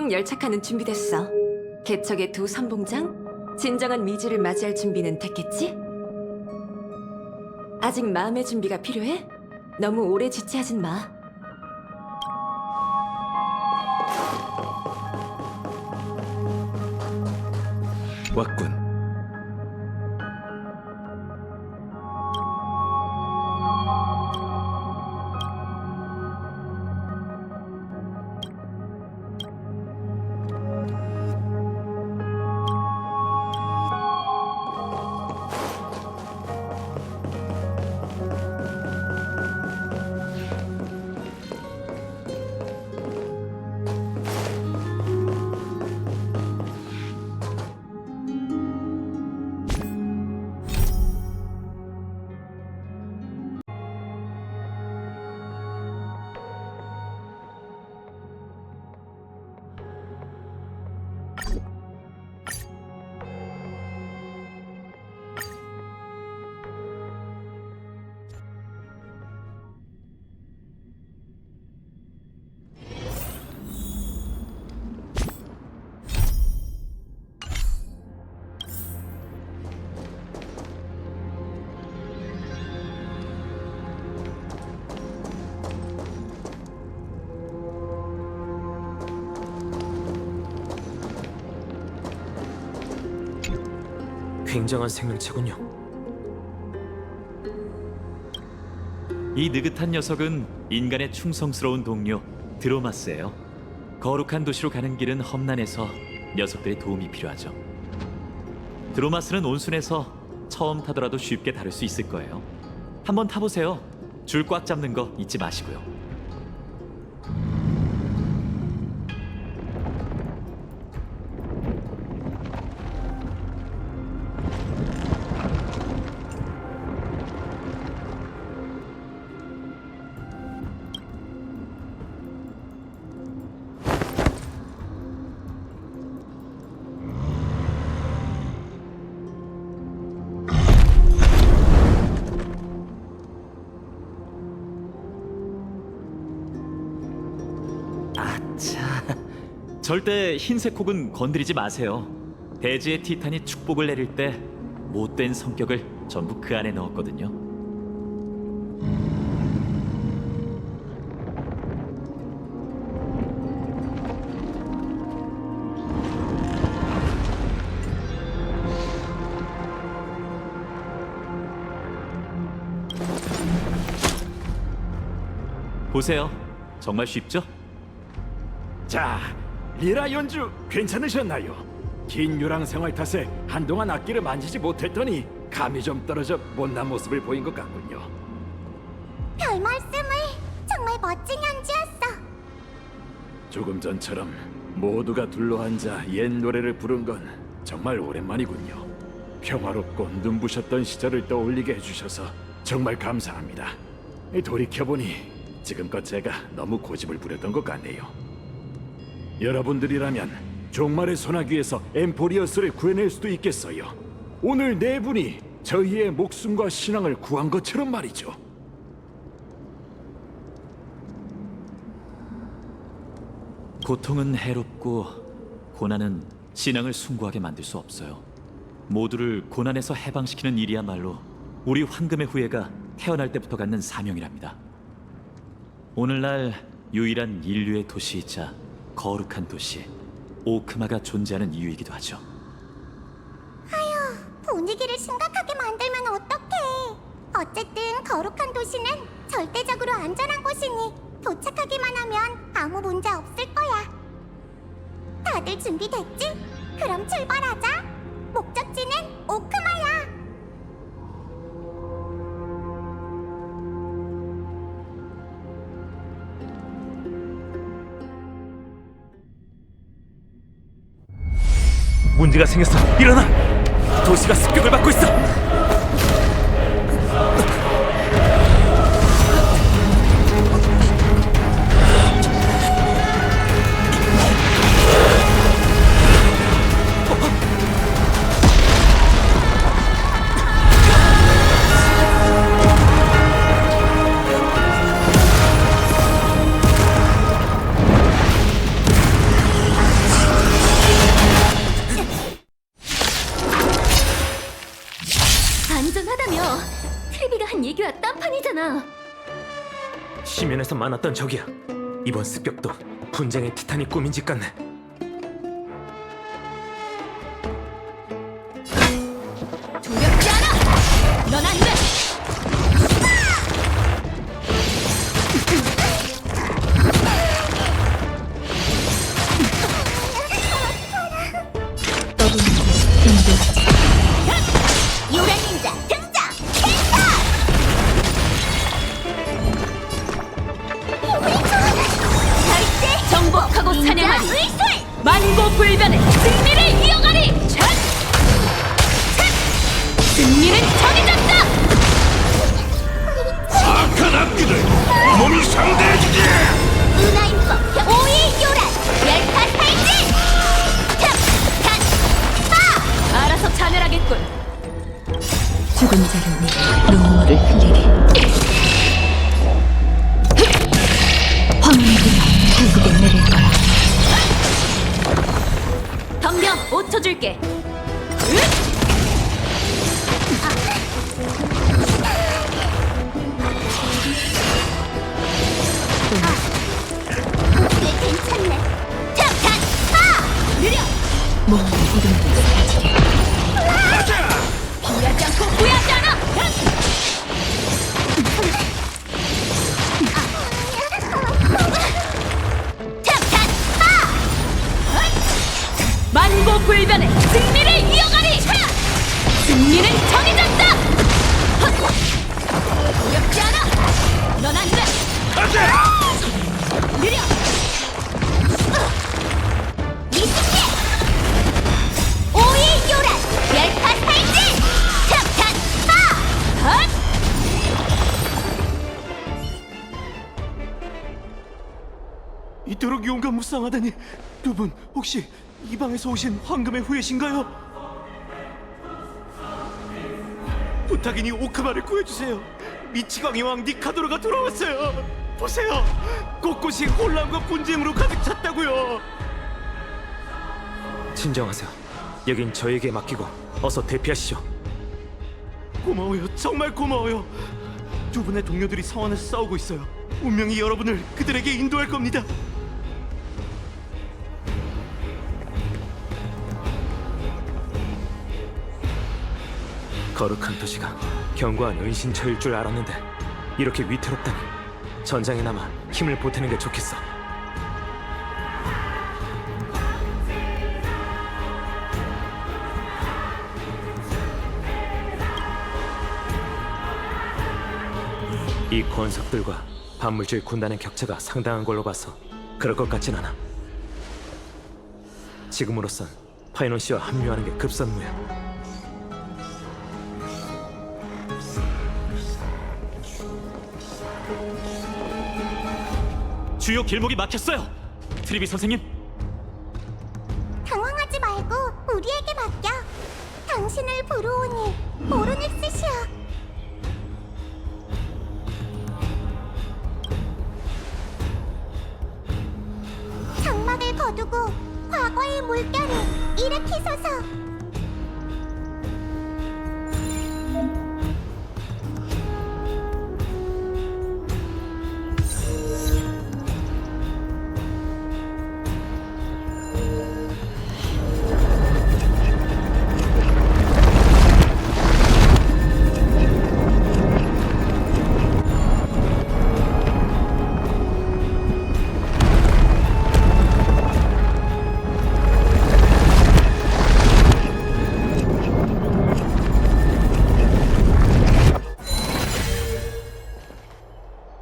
S2: 수상 열차칸은 준비됐어. 개척의 두 선봉장, 진정한 미지를 맞이할 준비는 됐겠지? 아직 마음의 준비가 필요해? 너무 오래 지체하진 마.
S3: 왔군.
S4: 굉장한 생명체군요.
S8: 이 느긋한 녀석은 인간의 충성스러운 동료 드로마스예요. 거룩한 도시로 가는 길은 험난해서 녀석들의 도움이 필요하죠. 드로마스는 온순해서 처음 타더라도 쉽게 다룰 수 있을 거예요. 한번 타보세요. 줄 꽉 잡는 거 잊지 마시고요. 절대 흰색 혹은 건드리지 마세요. 대지의 티탄이 축복을 내릴 때 못된 성격을 전부 그 안에 넣었거든요. 보세요. 정말 쉽죠?
S9: 자, 리라 연주 괜찮으셨나요? 긴 유랑 생활 탓에 한동안 악기를 만지지 못했더니 감이 좀 떨어져 못난 모습을 보인 것 같군요.
S5: 별 말씀을. 정말 멋진 연주였어.
S9: 조금 전처럼 모두가 둘러앉아 옛 노래를 부른 건 정말 오랜만이군요. 평화롭고 눈부셨던 시절을 떠올리게 해주셔서 정말 감사합니다. 돌이켜보니 지금껏 제가 너무 고집을 부렸던 것 같네요. 여러분들이라면 종말의 소나기에서 엠포리어스를 구해낼 수도 있겠어요. 오늘 네 분이 저희의 목숨과 신앙을 구한 것처럼 말이죠.
S8: 고통은 해롭고 고난은 신앙을 숭고하게 만들 수 없어요. 모두를 고난에서 해방시키는 일이야말로 우리 황금의 후예가 태어날 때부터 갖는 사명이랍니다. 오늘날 유일한 인류의 도시이자 거룩한 도시 오크마가 존재하는 이유이기도 하죠.
S5: 분위기를 심각하게 만들면 어떡해. 어쨌든 거룩한 도시는 절대적으로 안전한 곳이니 도착하기만 하면 아무 문제 없을 거야. 다들 준비됐지? 그럼 출발하자. 목적지는 오크마야.
S9: 문제가 생겼어. 일어나! 도시가 습격을 받고 있어.
S6: 한 얘기와 딴판이잖아.
S4: 시면에서 만났던 적이야. 이번 습격도 분쟁의 티탄이 꾸민 짓 같네.
S1: 두렵지 않아! 넌 안 돼! 요란 닌자 등장! 절대
S2: 정복하고 사냥하리.
S1: 의술!
S2: 만고불변의 승리를 이어가리. 승리는 정해졌다.
S9: 악한 악기들 몸이 상대해주지.
S1: 은하인법 오이 요란 열판 탈진! 탑!
S2: 알아서 자멸하겠군. 죽은 자를 위해 눈물을 흘리리. 황무지가 결국엔 내릴 거야. 덤벼 5초 줄게.
S1: 꽤 괜찮네. 탑탄! 파! 느려!
S2: 몸과 이름도 사라지리.
S1: 피하지 않고 후회하지 않아! 탑탄! 파!
S2: 만고불변의 승리를 이어가리. 승리는 정해졌다.
S1: 두렵지 않아! 넌 안 돼! 느려! 미스키! 오이 요란! 열판 탈진! 탑탄! 파! 헛!
S9: 이토록 용감무쌍하다니. 두 분 혹시 이 방에서 오신 황금의 후예신가요? 부탁이니 오크마를 구해주세요. 미치광이 왕 니카도르가 돌아왔어요. 보세요. 곳곳이 혼란과 분쟁으로 가득 찼다고요.
S4: 진정하세요. 여긴 저에게 맡기고 어서 대피하시죠.
S9: 고마워요. 정말 고마워요. 두 분의 동료들이 상황에서 싸우고 있어요. 운명이 여러분을 그들에게 인도할 겁니다.
S4: 거룩한 도시가 견고한 은신처일 줄 알았는데 이렇게 위태롭다니. 전장에 남아 힘을 보태는 게 좋겠어. 이 권석들과 반물질 군단의 격차가 상당한 걸로 봐서 그럴 것 같진 않아. 지금으로선 파이논 씨와 합류하는 게 급선무야.
S8: 주요 길목이 막혔어요. 트리비 선생님,
S5: 당황하지 말고 우리에게 맡겨. 당신을 보러 오니 오르닉스시여. 장막을 거두고 과거의 물결을 일으키소서.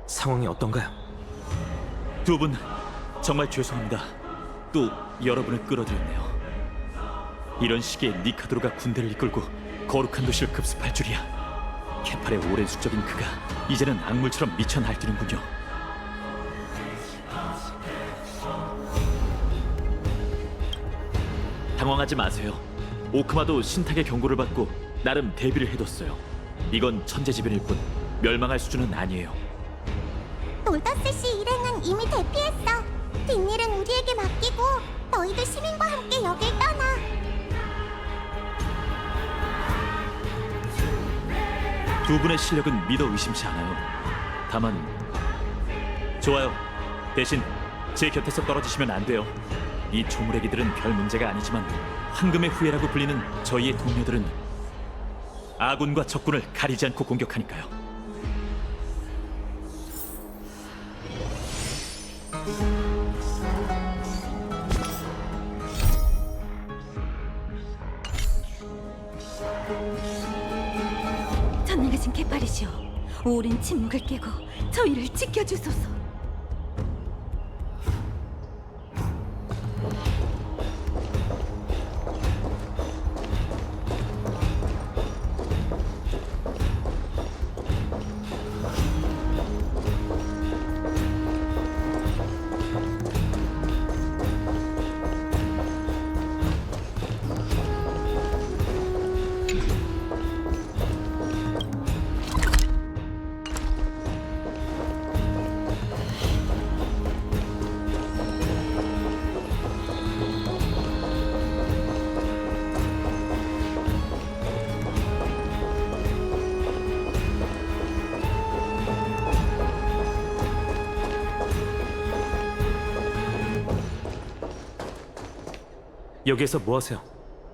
S4: 상황이 어떤가요?
S8: 두 분 정말 죄송합니다. 또 여러분을 끌어들였네요. 이런 시기에 니카도르가 군대를 이끌고 거룩한 도시를 급습할 줄이야. 케팔의 오랜 숙적인 그가 이제는 악물처럼 미쳐 날뛰는군요. 당황하지 마세요. 오크마도 신탁의 경고를 받고 나름 대비를 해뒀어요. 이건 천재지변일 뿐 멸망할 수준은 아니에요.
S5: 놀더스 씨 일행은 이미 대피했어. 뒷일은 우리에게 맡기고 너희도 시민과 함께 여길 떠나.
S8: 두 분의 실력은 믿어 의심치 않아요. 다만 좋아요. 대신 제 곁에서 떨어지시면 안 돼요. 이 조물애기들은 별 문제가 아니지만 황금의 후예라고 불리는 저희의 동료들은 아군과 적군을 가리지 않고 공격하니까요.
S6: 전능하신 개파리시오, 오랜 침묵을 깨고 저희를 지켜주소서.
S4: 여기에서 뭐 하세요?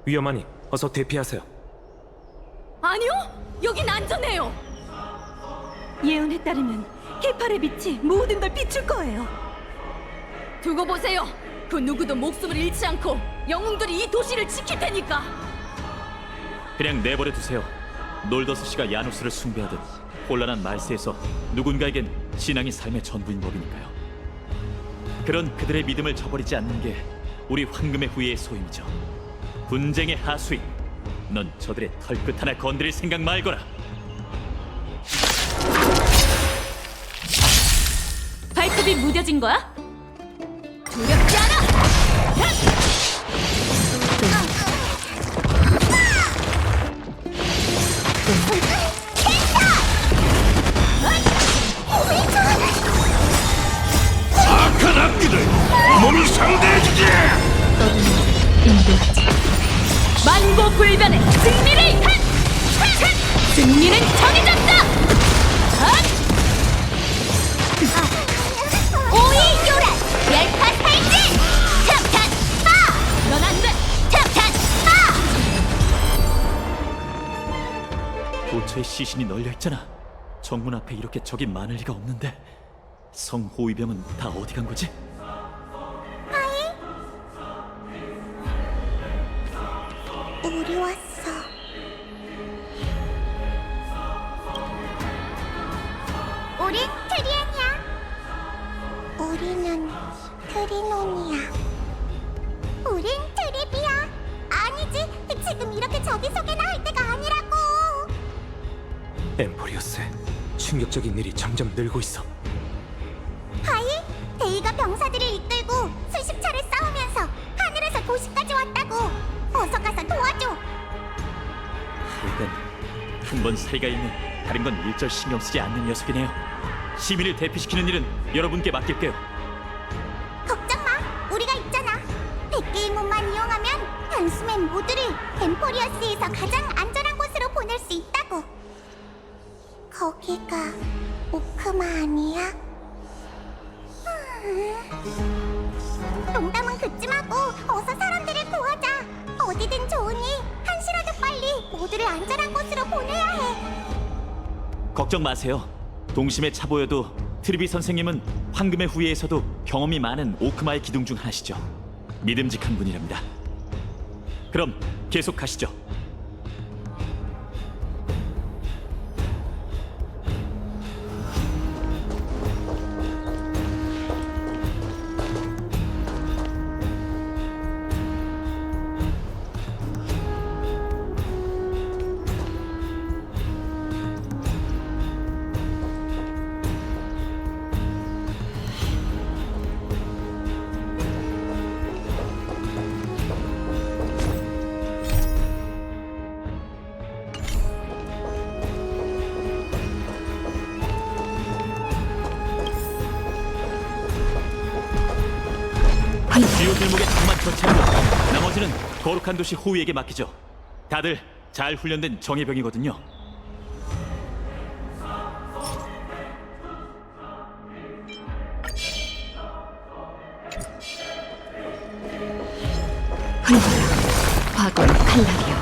S4: 위험하니 어서 대피하세요.
S6: 아니요, 여긴 안전해요. 예언에 따르면 개팔의 빛이 모든 걸 비출 거예요. 두고 보세요. 그 누구도 목숨을 잃지 않고 영웅들이 이 도시를 지킬 테니까.
S8: 그냥 내버려 두세요. 놀더스 씨가 야누스를 숭배하듯 혼란한 말세에서 누군가에겐 신앙이 삶의 전부인 법이니까요. 그런 그들의 믿음을 저버리지 않는 게 우리 황금의 후예의 소임이죠. 분쟁의 하수인, 넌 저들의 털끝 하나 건드릴 생각 말거라.
S6: 발톱이 무뎌진 거야? 두렵지 않아!
S9: 악한 악기들 몸이 상대해주지.
S6: 만고불변의 승리를 한! 승리는 정해졌다!
S1: 오이교란 열파 탈진 탑탄 파.
S6: 넌 안 돼!
S1: 탑탄 파.
S8: 도처에 시신이 널려있잖아. 정문 앞에 이렇게 적이 많을 리가 없는데 성 호위병은 다 어디 간 거지?
S5: 우리 왔어. 우린 트리안이야. 우리는 트리논이야. 우린 트리비야. 아니지, 지금 이렇게 자기소개나 할 때가 아니라고.
S4: 엠포리어스, 충격적인 일이 점점 늘고 있어.
S5: 하이, 데이가 병사들을 이끌고 수십 차례 싸우면서 하늘에서 도시까지 왔다고. 어서 가서 도와줘.
S8: 하여간 한 번 사이가 있는 다른 건 일절 신경 쓰지 않는 녀석이네요. 시민을 대피시키는 일은 여러분께 맡길게요.
S5: 걱정 마, 우리가 있잖아. 100개의 몸만 이용하면 단숨엔 모두를 엠포리어스에서 가장 안전한 곳으로 보낼 수 있다고. 거기가 오크마 아니야? 농담은 그쯤하고 어서 사람들을 구하자. 어디든 좋으니 한시라도 빨리 모두를 안전한 곳으로 보내야 해.
S8: 걱정 마세요. 동심에 차 보여도 트리비 선생님은 황금의 후예에서도 경험이 많은 오크마의 기둥 중 하나시죠. 믿음직한 분이랍니다. 그럼 계속 가시죠. 주요 길목에 장만 처치하고 나머지는 거룩한 도시 호위에게 맡기죠. 다들 잘 훈련된 정예병이거든요.
S6: 훌륭하라. 과거의 칼날이여.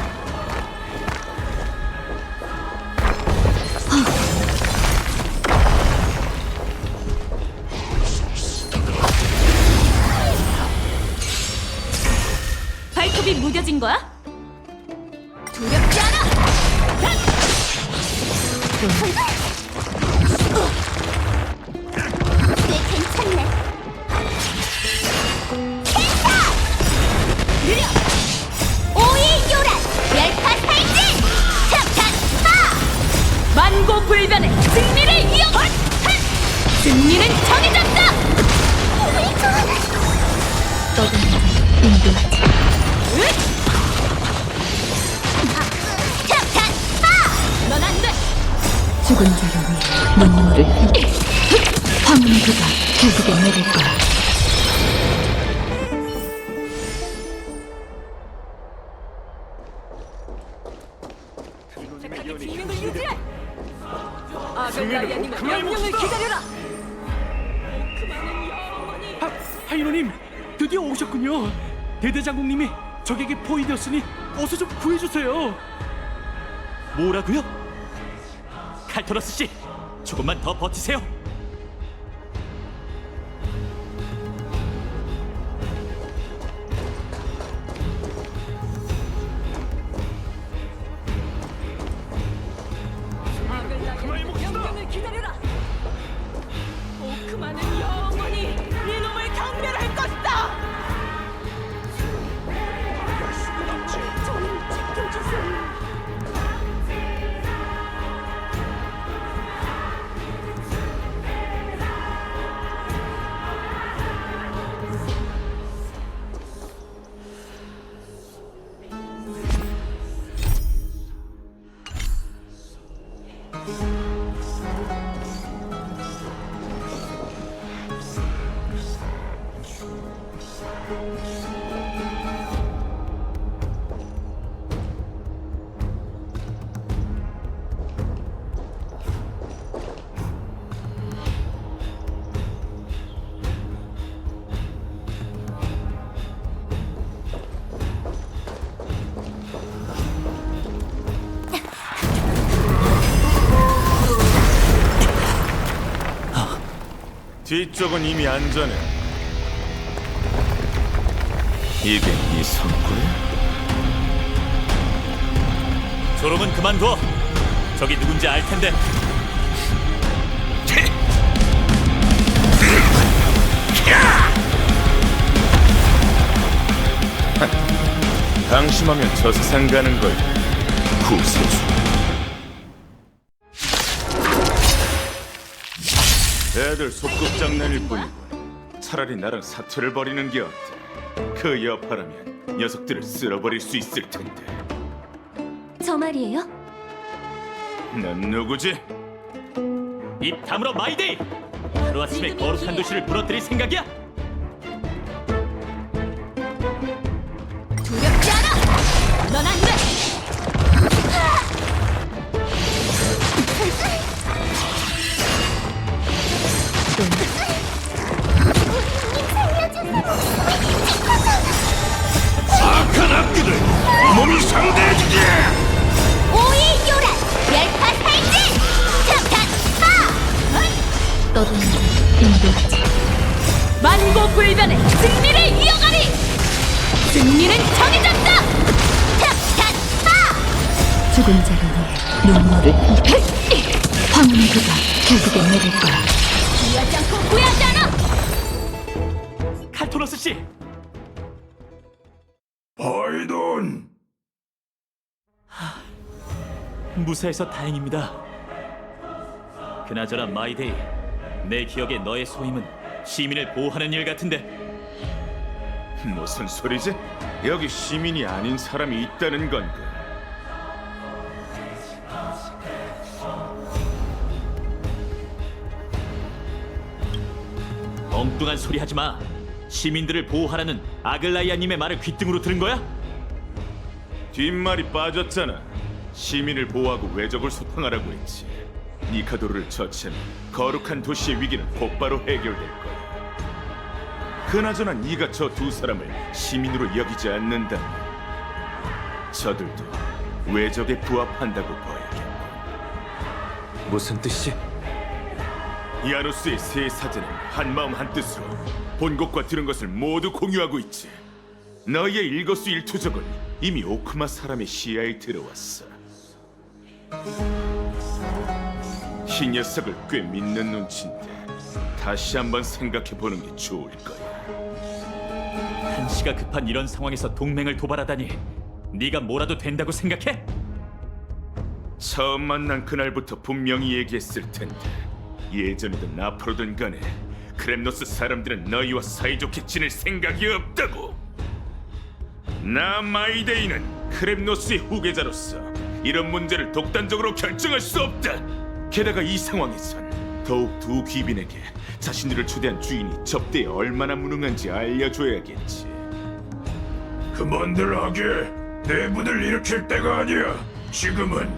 S2: 발톱이 무뎌진 거야?
S1: 두렵지 않아.
S5: 꽤 괜찮네.
S1: 느려. 오이 요란 열파 탈진. 탑탄
S2: 만고불변의 승리를 이어! 승리는 정해졌다!
S6: 떠도는 인도하지.
S1: 탑탄
S2: 넌 안 돼!
S6: 죽은 자를 위해 눈물을 흘려. 황혼의 비가 결국엔 내릴 거야.
S2: 진행을 유지해! 아글라이아님의 명령을 기다려라!
S9: 파이너님, 드디어 오셨군요. 대대장국님이 적에게 포위되었으니 어서 좀 구해주세요.
S8: 뭐라고요? 칼토러스 씨, 조금만 더 버티세요.
S2: 아글라이아님의 명령을 기다려라! 오크만은 영원히 이놈을 경멸할 것이다! 저를 지켜주세요.
S11: 뒤쪽은 이미 안전해. 이게 네 성구야?
S8: 조롱은 그만둬. 저기 누군지 알 텐데.
S11: 방심하면 저 세상 가는 걸. 구세주. 애들 소꿉장난일 뿐이고 차라리 나랑 사투를 벌이는 게 어때? 그 여파라면 녀석들을 쓸어버릴 수 있을 텐데.
S6: 저 말이에요?
S11: 넌 누구지?
S8: 입 다물어 마이데이. 하루아침에 거룩한 도시를 무너뜨릴 생각이야?
S2: 두렵지 않아! 넌 안 돼!
S9: 악한 악기들, 몸이 상대해주지.
S1: 오이 요란 열파 탈진. 탑탄
S6: 떠도는 인도하지.
S2: 만고불변의 승리를 이어가리! 승리는 정해졌다!
S1: 탑탄
S6: 죽은 자를 위해 눈물을 흘려. 황혼의 비가 결국엔 내릴 거야.
S2: 후회하지 않고 후회하지 않아!
S8: 칼토러스 씨,
S9: 파이돈.
S8: 무사해서 다행입니다. 그나저나 마이데이, 내 기억에 너의 소임은 시민을 보호하는 일 같은데.
S11: 무슨 소리지? 여기 시민이 아닌 사람이 있다는 건가?
S8: 엉뚱한 소리 하지 마. 시민들을 보호하라는 아글라이아님의 말을 귓등으로 들은 거야?
S11: 뒷말이 빠졌잖아. 시민을 보호하고 외적을 소탕하라고 했지. 니카도르를 처치하면 거룩한 도시의 위기는 곧바로 해결될 거야. 그나저나 네가 저 두 사람을 시민으로 여기지 않는다면 저들도 외적에 부합한다고 봐야겠고.
S4: 무슨 뜻이지?
S11: 야누스의 세 사제는 한마음 한뜻으로 본 것과 들은 것을 모두 공유하고 있지. 너희의 일거수일투족은 이미 오크마 사람의 시야에 들어왔어. 이 녀석을 꽤 믿는 눈치인데 다시 한번 생각해보는 게 좋을 거야.
S8: 한시가 급한 이런 상황에서 동맹을 도발하다니 네가 뭐라도 된다고 생각해?
S11: 처음 만난 그날부터 분명히 얘기했을 텐데 예전이든 앞으로든 간에 크렘노스 사람들은 너희와 사이좋게 지낼 생각이 없다고. 나 마이데이는 크렘노스의 후계자로서 이런 문제를 독단적으로 결정할 수 없다. 게다가 이 상황에선 더욱 두 귀빈에게 자신들을 초대한 주인이 접대에 얼마나 무능한지 알려줘야겠지.
S9: 그만들 하게. 내분을 일으킬 때가 아니야. 지금은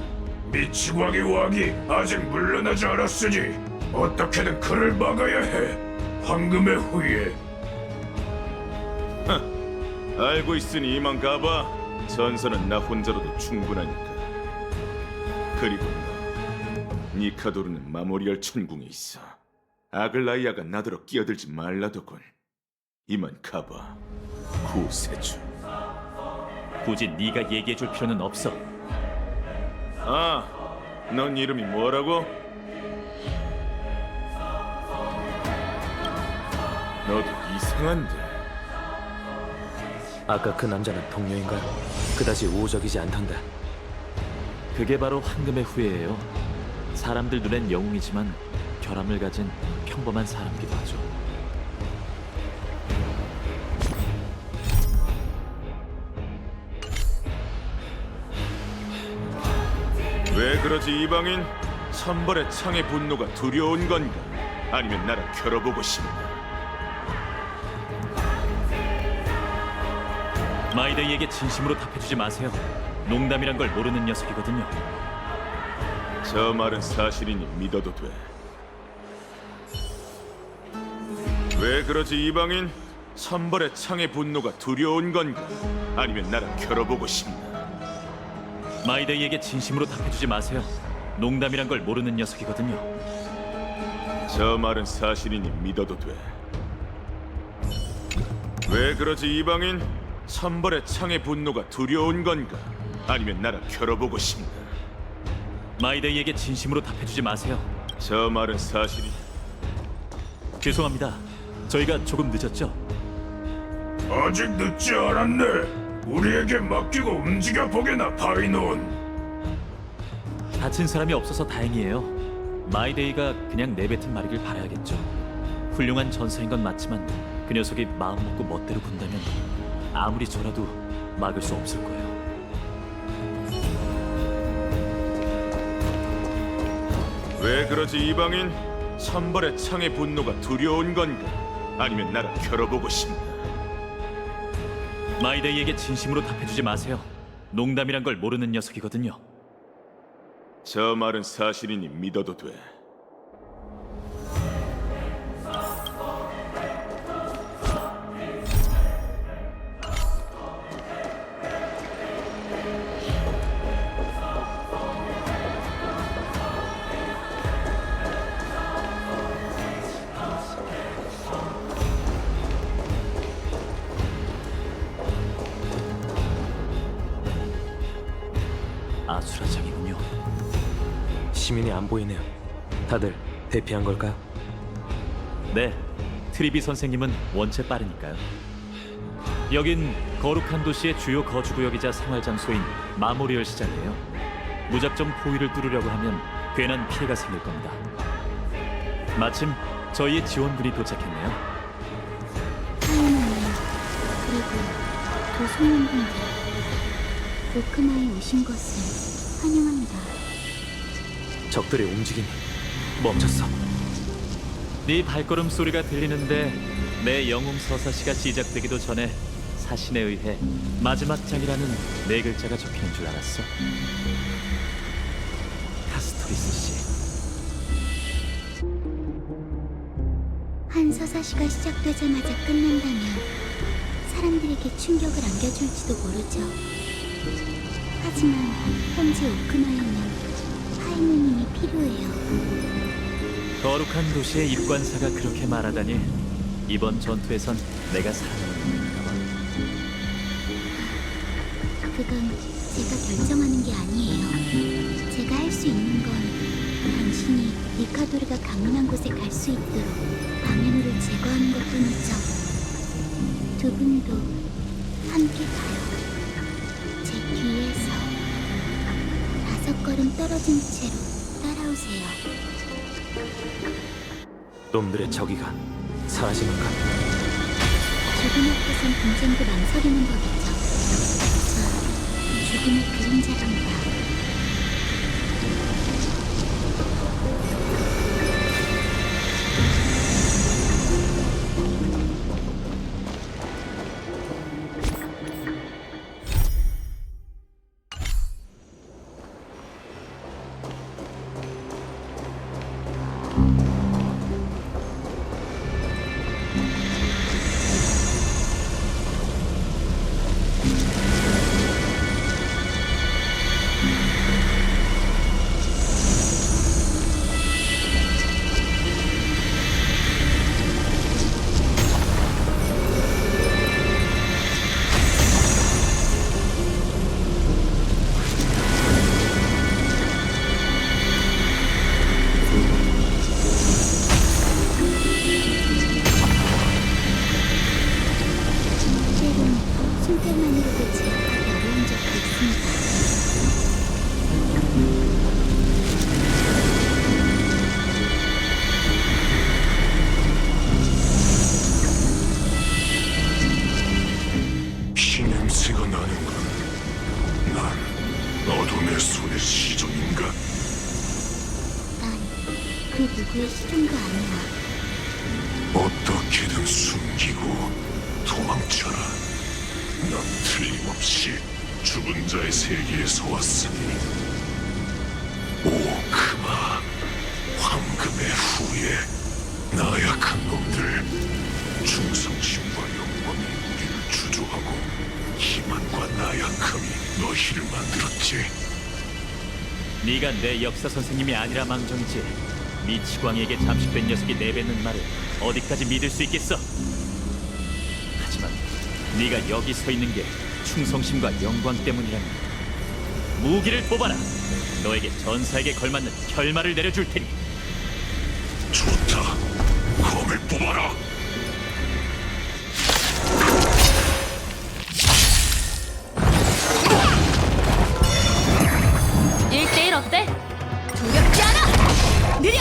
S9: 미치광이 왕이 아직 물러나지 않았으니 어떻게든 그를 막아야 해. 황금의 후예.
S11: 알고 있으니 이만 가봐. 전선은 나 혼자로도 충분하니까. 그리고 너, 니카도르는 마모리얼 천궁에 있어. 아글라이아가 나더러 끼어들지 말라더군. 이만 가봐, 구세주.
S8: 굳이 네가 얘기해줄 필요는 없어.
S11: 아, 넌 이름이 뭐라고? 너도 이상한데.
S4: 아까 그 남자는 동료인가요? 그다지 우호적이지 않던데. 그게 바로 황금의 후예예요. 사람들 눈엔 영웅이지만 결함을 가진 평범한 사람이기도 하죠.
S11: 왜 그러지 이방인? 천벌의 창의 분노가 두려운 건가? 아니면 나랑 겨뤄보고 싶나?
S8: 마이데이에게 진심으로 답해주지 마세요. 농담이란 걸 모르는 녀석이거든요.
S11: 저 말은 사실이니 믿어도 돼. 왜 그러지 이방인? 천벌의 창의 분노가 두려운 건가? 아니면 나랑 겨뤄보고 싶나?
S8: 마이데이에게 진심으로 답해주지 마세요. 농담이란 걸 모르는 녀석이거든요.
S11: 저 말은 사실이니 믿어도 돼. 왜 그러지 이방인? 천벌의 창의 분노가 두려운 건가? 아니면 나랑 겨뤄보고 싶나?
S8: 마이데이에게 진심으로 답해주지 마세요.
S11: 저 말은 사실이.
S8: 죄송합니다. 저희가 조금 늦었죠?
S9: 아직 늦지 않았네. 우리에게 맡기고 움직여 보게나, 파이논.
S8: 다친 사람이 없어서 다행이에요. 마이데이가 그냥 내뱉은 말이길 바라야겠죠. 훌륭한 전사인 건 맞지만 그 녀석이 마음 먹고 멋대로 군다면 아무리 저라도 막을 수 없을 거예요.
S11: 왜 그러지 이방인? 천벌의 창의 분노가 두려운 건가? 아니면 나랑 겨뤄보고 싶나?
S8: 마이데이에게 진심으로 답해주지 마세요. 농담이란 걸 모르는 녀석이거든요.
S11: 저 말은 사실이니 믿어도 돼.
S8: 아수라장이군요.
S4: 시민이 안 보이네요. 다들 대피한 걸까요?
S8: 네, 트리비 선생님은 원체 빠르니까요. 여긴 거룩한 도시의 주요 거주구역이자 생활장소인 마모리얼 시장이에요. 무작정 포위를 뚫으려고 하면 괜한 피해가 생길 겁니다. 마침 저희의 지원군이 도착했네요.
S6: 하이나님, 그리고 두 소년분들, 오크나에 오신 것을 환영합니다.
S4: 적들의 움직임이 멈췄어.
S8: 네 발걸음 소리가 들리는데 내 영웅 서사시가 시작되기도 전에 사신에 의해 마지막 장이라는 네 글자가 적히는 줄 알았어. 카스토리스 씨.
S6: 한 한서사시가 시작되자마자 끝난다면 사람들에게 충격을 안겨줄지도 모르죠. 하지만 현재 오크마에는 파이누님이 필요해요.
S8: 거룩한 도시의 입관사가 그렇게 말하다니 이번 전투에선 내가 살아남은 건가 봐.
S6: 그건 제가 결정하는 게 아니에요. 제가 할 수 있는 건 당신이 니카도르가 강림한 곳에 갈 수 있도록 방해물을 제거하는 것뿐이죠. 두 분도 함께 가요. 제 뒤에서 5걸음 떨어진 채로 따라오세요.
S4: 놈들의 저기가 사라지는 것.
S6: 죽음 앞에선 분쟁도 망설이는 법이죠. 저 죽음의 그림자랍니다. 숨결만으로도 제압하기 어려운 적도 있습니다.
S9: 피냄새가 나는군. 난 어둠의 손의 시종인가?
S6: 난 그 누구의 시종도 아니야.
S9: 어떻게든 숨기고 도망쳐라. 넌 틀림없이 죽은 자의 세계에서 왔으니 오크마 황금의 후예 나약한 놈들 충성심과 영광이 우리를 주조하고 기만과 나약함이 너희를 만들었지.
S8: 네가 내 역사 선생님이 아니라 망정이지. 미치광이에게 잠식된 녀석이 내뱉는 말을 어디까지 믿을 수 있겠어? 하지만 네가 여기 서 있는 게 충성심과 영광 때문이라면 무기를 뽑아라. 너에게 전사에게 걸맞는 결말을 내려줄 테니.
S9: 좋다. 검을 뽑아라.
S1: 어때? 두렵지 않아! 느려!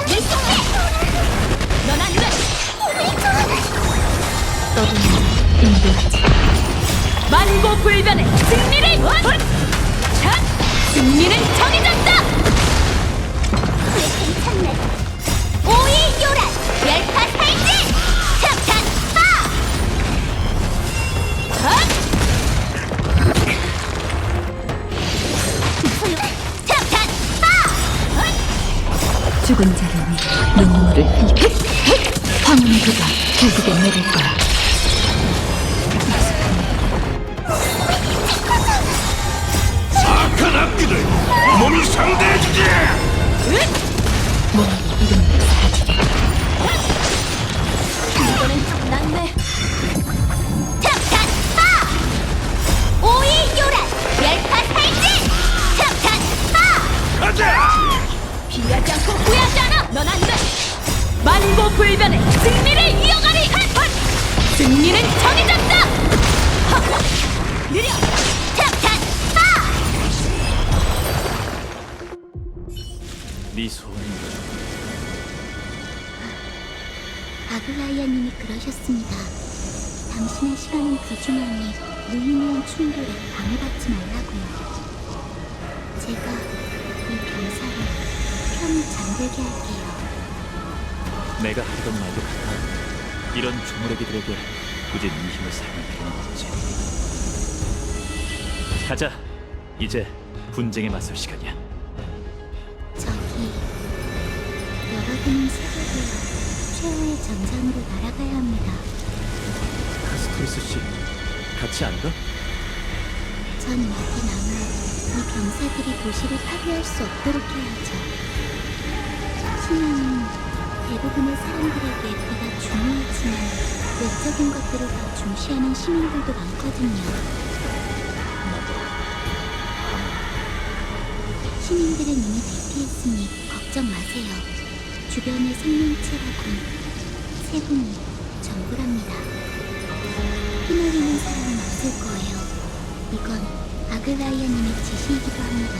S1: 내 손에! 넌 안 돼! 만고불변의 승리를 원! 자! 승리는 정해졌다! 괜찮네. 오이요란 멸파 살진! 탑탄 파! 탑탄 파!
S6: 죽은 자를 위해 눈물을 흘려 황혼의 비가 결국엔 내릴 거야.
S9: 악한 악기들 몸이 상대해주지.
S6: 몸의 이름을 사주리.
S1: 이거는 좀 낫네. 탑탄 파! 오이요란 멸파 살진! 탑탄 파!
S9: 가자.
S1: 피하지 않고 후회하지 않아! 넌 안 돼! 만고불변의 승리를 이어가리! 승리는 정해졌다! 헉! 느려! 탑탄 파!
S8: 네 소원은
S6: 아글라이아님이 그러셨습니다. 당신의 시간은 귀중하니 무의미한 충돌에 방해받지 말라고요. 제가 이 병사를 편히 잠들게 할게요.
S8: 내가 하던 말도 같아. 이런 조물애기들에게 굳이 네 힘을 사용할 필요는 없지. 가자. 이제 분쟁에 맞설 시간이야.
S6: 저기 여러분은 세계되어 최후의 전장으로 날아가야 합니다.
S8: 카스토리스 씨, 같이 안 가?
S6: 전 여기 남아 이 병사들이 도시를 파괴할 수 없도록 해야죠. 신앙은 대부분의 사람들에게 그가 중요하지만 외적인 것들을 더 중시하는 시민들도 많거든요. 시민들은 이미 대피했으니 걱정 마세요. 주변의 생명체라곤 세분이 전부랍니다. 휘말리는 사람은 없을 거예요. 이건 아글라이아님의 지시이기도 합니다.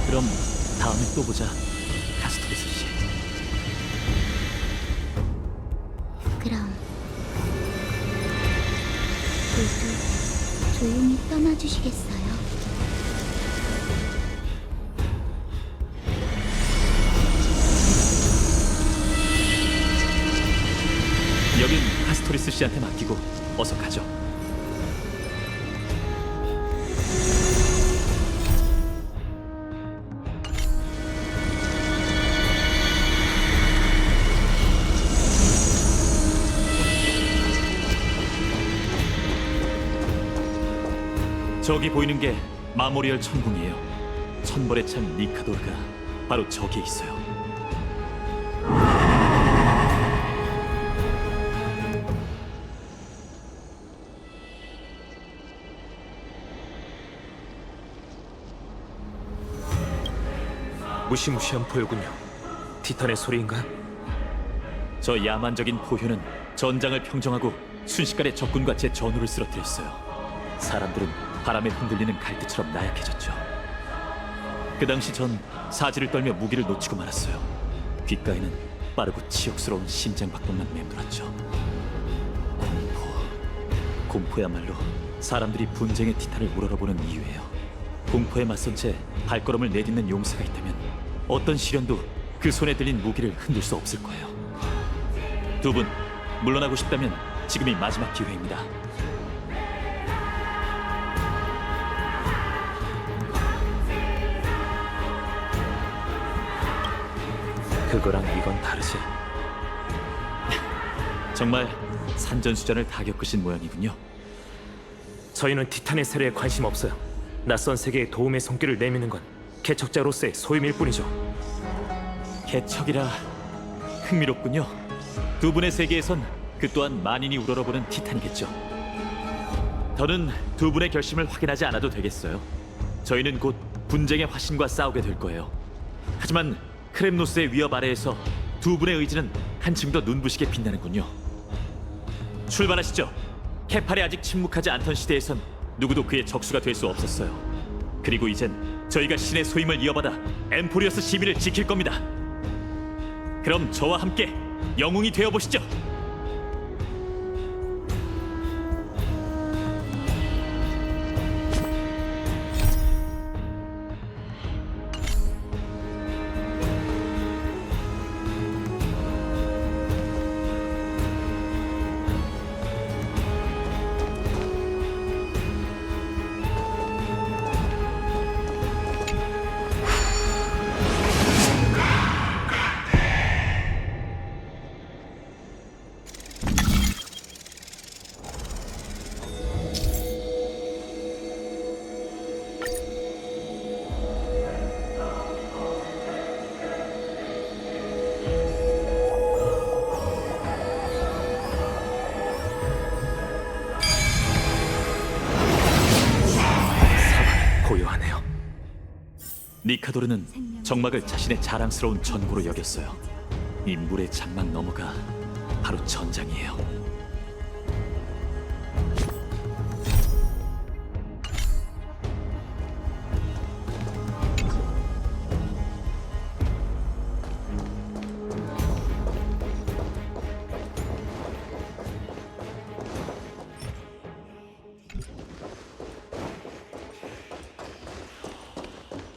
S8: 그럼 다음에 또 보자, 카스토리스 씨.
S6: 그럼 모두 조용히 떠나주시겠어요?
S8: 여긴 카스토리스 씨한테 맡기고 어서 가죠. 저기 보이는 게 마모리얼 천궁이에요. 천벌의 창 니카도르가 바로 저기에 있어요.
S4: 무시무시한 포효군요. 티탄의 소리인가?
S8: 저 야만적인 포효는 전장을 평정하고 순식간에 적군과 제 전우를 쓰러뜨렸어요. 사람들은 바람에 흔들리는 갈대처럼 나약해졌죠. 그 당시 전 사지를 떨며 무기를 놓치고 말았어요. 귓가에는 빠르고 치욕스러운 심장박동만 맴돌았죠. 공포야말로 사람들이 분쟁의 티탄을 우러러보는 이유예요. 공포에 맞선 채 발걸음을 내딛는 용사가 있다면 어떤 시련도 그 손에 들린 무기를 흔들 수 없을 거예요. 두 분 물러나고 싶다면 지금이 마지막 기회입니다.
S4: 그거랑 이건 다르지.
S8: 정말 산전수전을 다 겪으신 모양이군요.
S4: 저희는 티탄의 세례에 관심 없어요. 낯선 세계에 도움의 손길을 내미는 건 개척자로서의 소임일 뿐이죠.
S8: 개척이라 흥미롭군요. 두 분의 세계에선 그 또한 만인이 우러러보는 티탄이겠죠. 더는 두 분의 결심을 확인하지 않아도 되겠어요. 저희는 곧 분쟁의 화신과 싸우게 될 거예요. 하지만 크렘노스의 위협 아래에서 두 분의 의지는 한층 더 눈부시게 빛나는군요. 출발하시죠. 케팔이 아직 침묵하지 않던 시대에선 누구도 그의 적수가 될 수 없었어요. 그리고 이젠 저희가 신의 소임을 이어받아 엠포리어스 시민을 지킬 겁니다. 그럼 저와 함께 영웅이 되어보시죠.
S4: 고요하네요.
S8: 니카도르는 정막을 자신의 자랑스러운 전구로 여겼어요. 이 물의 장막 너머가 바로 전장이에요.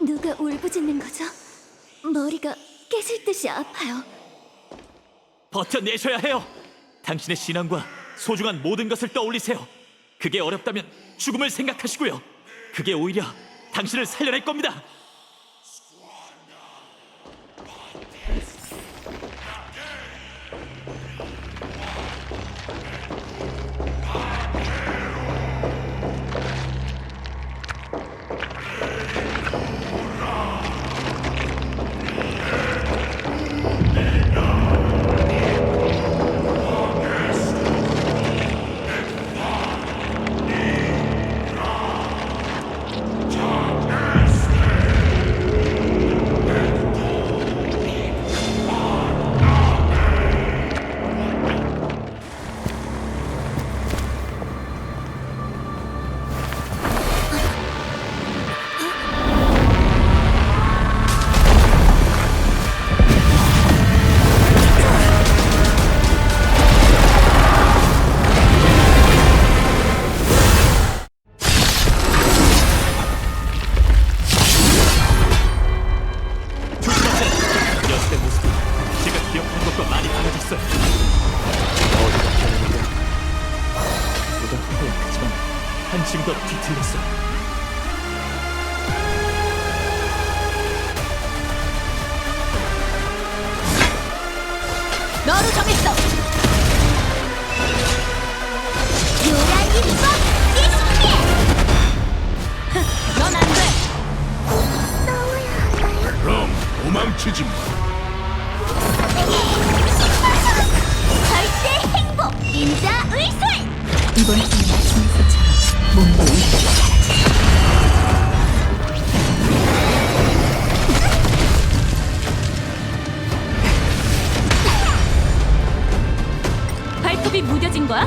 S6: 누가 울부짖는 거죠? 머리가 깨질 듯이 아파요.
S8: 버텨내셔야 해요. 당신의 신앙과 소중한 모든 것을 떠올리세요. 그게 어렵다면 죽음을 생각하시고요. 그게 오히려 당신을 살려낼 겁니다. 녀석의 모습이 제가 기억한 것과 많이 달라졌어요. 어디가 변했는데? 보다 허약하지만 한층 더 뒤틀렸어요.
S1: 너로 정했어. 요란히 입어 예식해. 넌 안 돼.
S9: 그럼 도망치지 마.
S1: 절대 행복 닌자 의술.
S6: 이번 주 마지막처럼 몸도
S2: 발톱이 무뎌진 거야?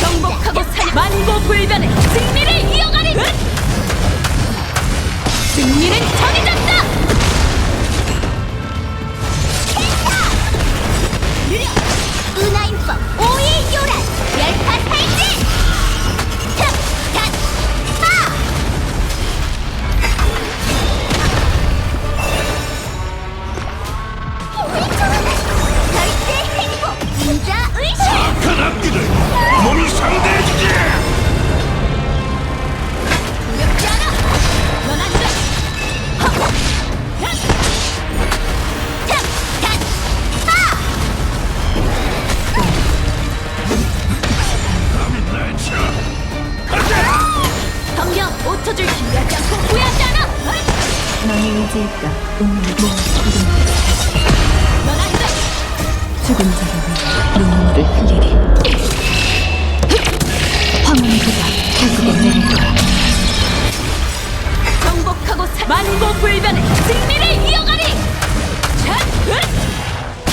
S2: 정복하고 만고불변의 승리를 이어가리! 승리는 정해졌다!
S1: 은하인법 오일 요란 열파 살진. 절대 행복 닌자 의술.
S9: 큰 악기들 몸이 상대해주지.
S1: 두렵지 않아. 넌 안 돼. 덤벼 5초 줄 준비하지 않고 후회하지 않아.
S6: 너의 의지일까 운명을 모두
S1: 넌 안 돼.
S6: 죽은 자를 위해 눈물을 흘리리. 황혼보다 결국엔 내릴 거야.
S2: 정복하고 만고불변의 승리를 이어가리!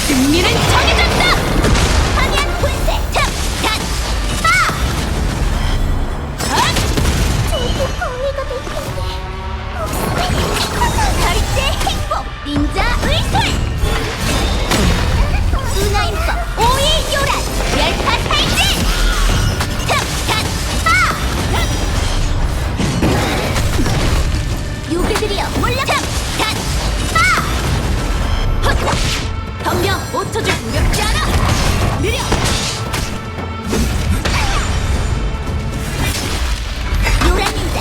S2: 승리는 정해졌다!
S1: 황양 분쇄 저도 거위가 될 텐데 절대 행복 닌자 의술. 은하인법 오일 요란 열파 살진. 요괴들이여 몰려가. 덤벼 5초 줄 두렵지 않아. 느려. 요란 닌자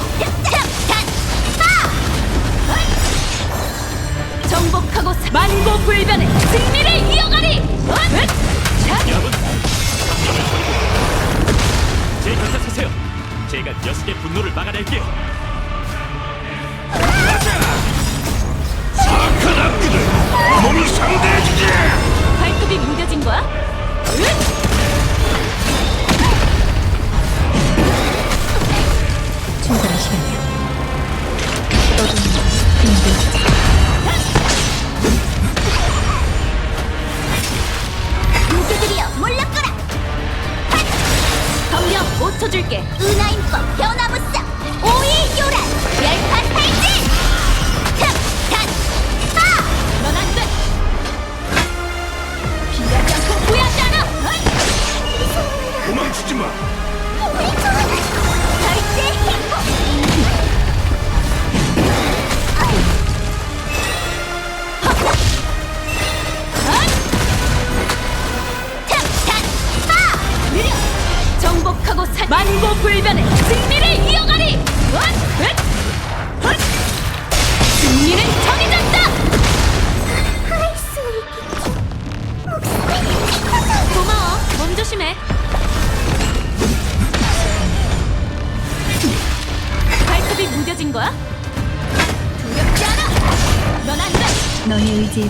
S2: 정복하고 만고불변의 승리를 이어가리!
S8: 여러분, 제 곁에 서세요. 제가 녀석의 분노를 막아낼게요.
S9: 큰 악기들 몸이 상대해주지.
S2: 발톱이 무뎌진 거야?
S6: 충분한 시간이야. 떠도는 힘들지.
S1: 요괴들이여 몰려거라. 덤벼 5초 줄게. 은하인법 변화무쌍 오일 요란 열파 살진. 넌 안 돼. 피하지 않고 후회하지 않아.
S9: 도망치지 마.
S1: 절대 행복.
S2: 느려! 정복하고 만고불변의 승리를 이어가리! 조심해. 발톱이 무뎌진 거야? 두렵지 않아. 넌 안 돼.
S6: 너의 의지에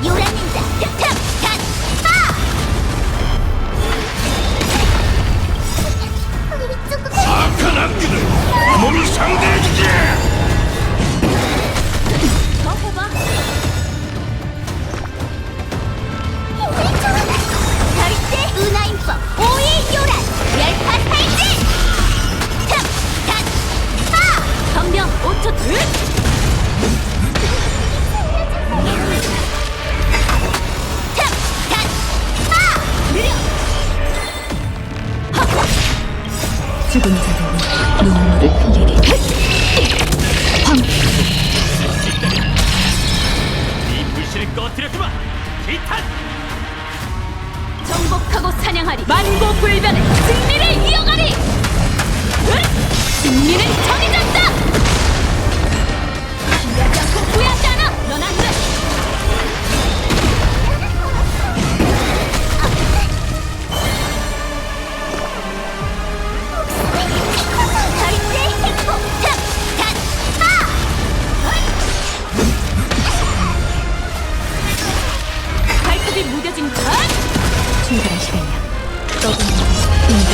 S1: 요란 닌자 득템 간파!
S9: 악한 악기들 몸이 상대해주지.
S2: 더 해봐.
S1: 절대 은하인법 오이 요란 열파 탈진! 득! 간파!
S2: 정령 5초 둘.
S1: 득! 간파! 느려!
S6: 죽은 자들이 눈물을 흘리리.
S8: 이 불씨를 꺼뜨려주마. 기탄.
S2: 정복하고 사냥하리. 만고불변의 승리를 이어가리. 승리는 정해졌다. 피하지 않고 후회하지 않아. 넌 안 돼.
S1: 절대 행복! 득! 간파!
S2: 발톱이 무뎌진 거야?
S6: 출발할 시간이야. 떠도는 인도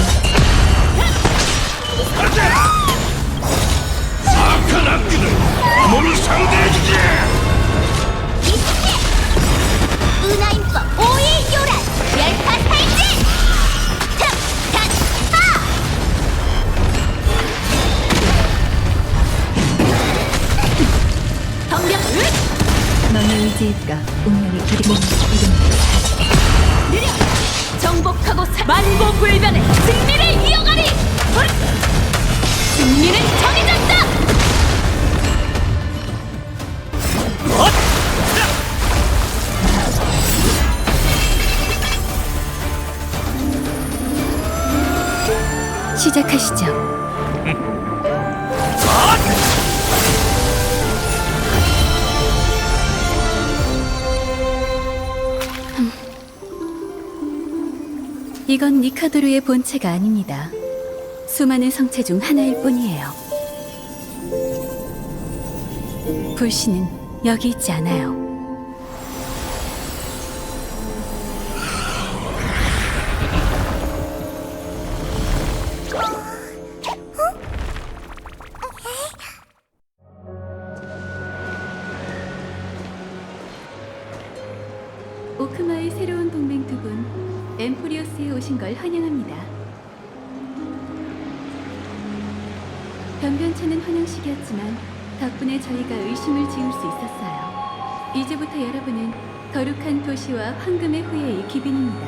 S9: 악한 악기들 몸이 상대해주지.
S1: 은하인법 오이 요란 열파 탈진! 득! 간파!
S2: 덤벼.
S6: 너의 의지일까 운명의 길이 몸 이름
S2: 느려. 정복하고 만고불변의 승리를 이어가리. 승리는 정해졌다.
S6: 시작하시죠. 이건 니카도르의 본체가 아닙니다. 수많은 성체 중 하나일 뿐이에요. 불씨는 여기 있지 않아요. 오크마의 새로운 동맹 두 분, 엠포리오스에 오신 걸 환영합니다. 변변찮은 환영식이었지만 덕분에 저희가 의심을 지울 수 있었어요. 이제부터 여러분은 거룩한 도시와 황금의 후예의 귀빈입니다.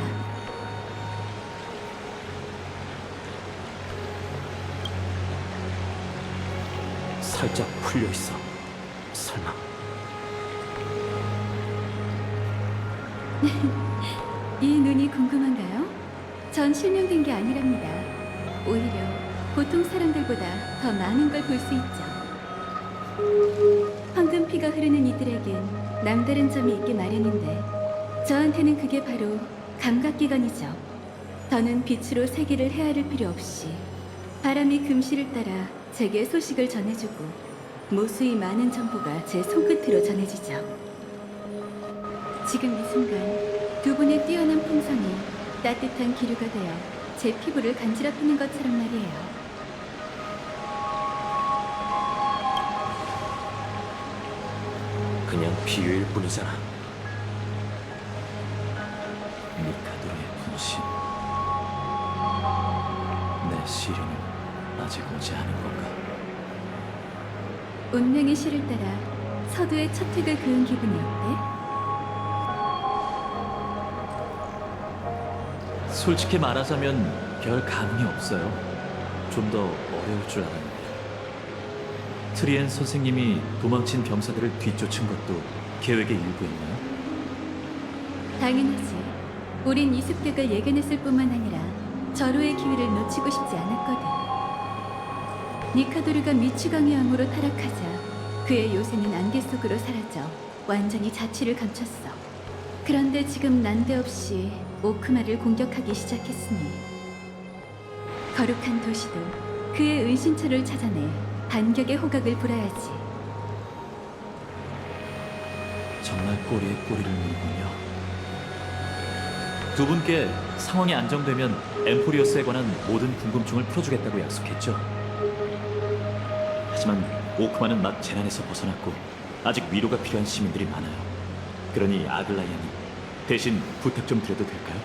S4: 살짝 풀려 있어. 설마.
S6: 이 눈이 궁금한가요? 전 실명된 게 아니랍니다. 오히려 보통 사람들보다 더 많은 걸 볼 수 있죠. 황금피가 흐르는 이들에겐 남다른 점이 있게 마련인데 저한테는 그게 바로 감각기관이죠. 더는 빛으로 세계를 헤아릴 필요 없이 바람이 금시를 따라 제게 소식을 전해주고 무수히 많은 정보가 제 손끝으로 전해지죠. 지금 이 순간 두 분의 뛰어난 풍선이 따뜻한 기류가 되어 제 피부를 간지럽히는 것처럼 말이에요.
S4: 그냥 비유일 뿐이잖아.
S8: 미카도의 분신. 내 시련은 아직 오지 않은 건가?
S6: 운명의 시를 따라 서두의 첫 획을 그은 기분이 어때?
S8: 솔직히 말하자면 별 감흥이 없어요. 좀 더 어려울 줄 알았는데. 트리엔 선생님이 도망친 병사들을 뒤쫓은 것도 계획의 일부였나요?
S6: 당연하지. 우린 이 습격을 예견했을 뿐만 아니라 절호의 기회를 놓치고 싶지 않았거든. 니카도르가 미추강의 왕으로 타락하자 그의 요새는 안개 속으로 사라져 완전히 자취를 감췄어. 그런데 지금 난데없이 오크마를 공격하기 시작했으니 거룩한 도시도 그의 은신처를 찾아내 반격의 호각을 불어야지.
S8: 정말 꼬리에 꼬리를 물군요. 두 분께 상황이 안정되면 엠포리어스에 관한 모든 궁금증을 풀어주겠다고 약속했죠. 하지만 오크만은 막 재난에서 벗어났고 아직 위로가 필요한 시민들이 많아요. 그러니 아글라이아님, 대신 부탁 좀 드려도 될까요?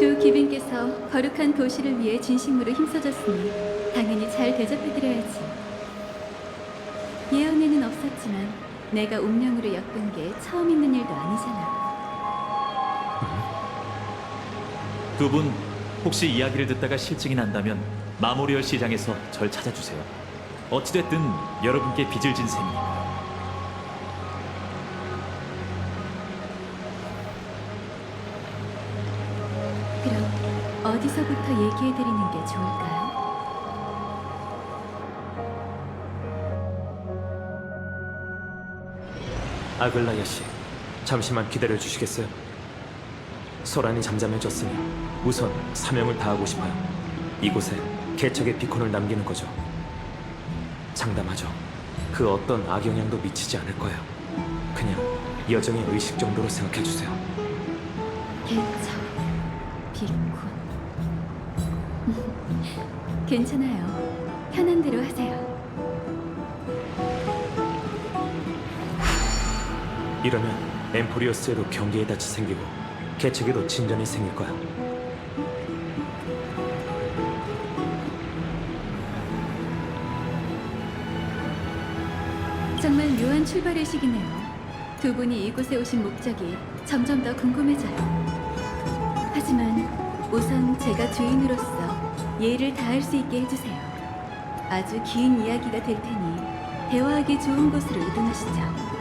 S6: 두 귀빈께서 거룩한 도시를 위해 진심으로 힘써줬으니 당연히 잘 대접해드려야지. 예언에는 없었지만 내가 운명으로 엮은 게 처음 있는 일도 아니잖아.
S8: 두 분 혹시 이야기를 듣다가 실증이 난다면 마모리얼 시장에서 절 찾아주세요. 어찌됐든 여러분께 빚을 진 셈이니까요.
S6: 그럼 어디서부터 얘기해드리는 게 좋을까요?
S4: 아글라이아 씨, 잠시만 기다려 주시겠어요? 소란이 잠잠해졌으니 우선 사명을 다하고 싶어요. 이곳에 개척의 비콘을 남기는 거죠. 장담하죠. 그 어떤 악영향도 미치지 않을 거예요. 그냥 여정의 의식 정도로 생각해 주세요.
S6: 개척, 비콘. 괜찮아요. 편한 대로 하세요.
S4: 이러면 엠포리어스에도 경계의 닻이 생기고 개척에도 진전이 생길 거야.
S6: 정말 묘한 출발의 시기네요. 두 분이 이곳에 오신 목적이 점점 더 궁금해져요. 하지만 우선 제가 주인으로서 예의를 다할 수 있게 해주세요. 아주 긴 이야기가 될 테니 대화하기 좋은 곳으로 이동하시죠.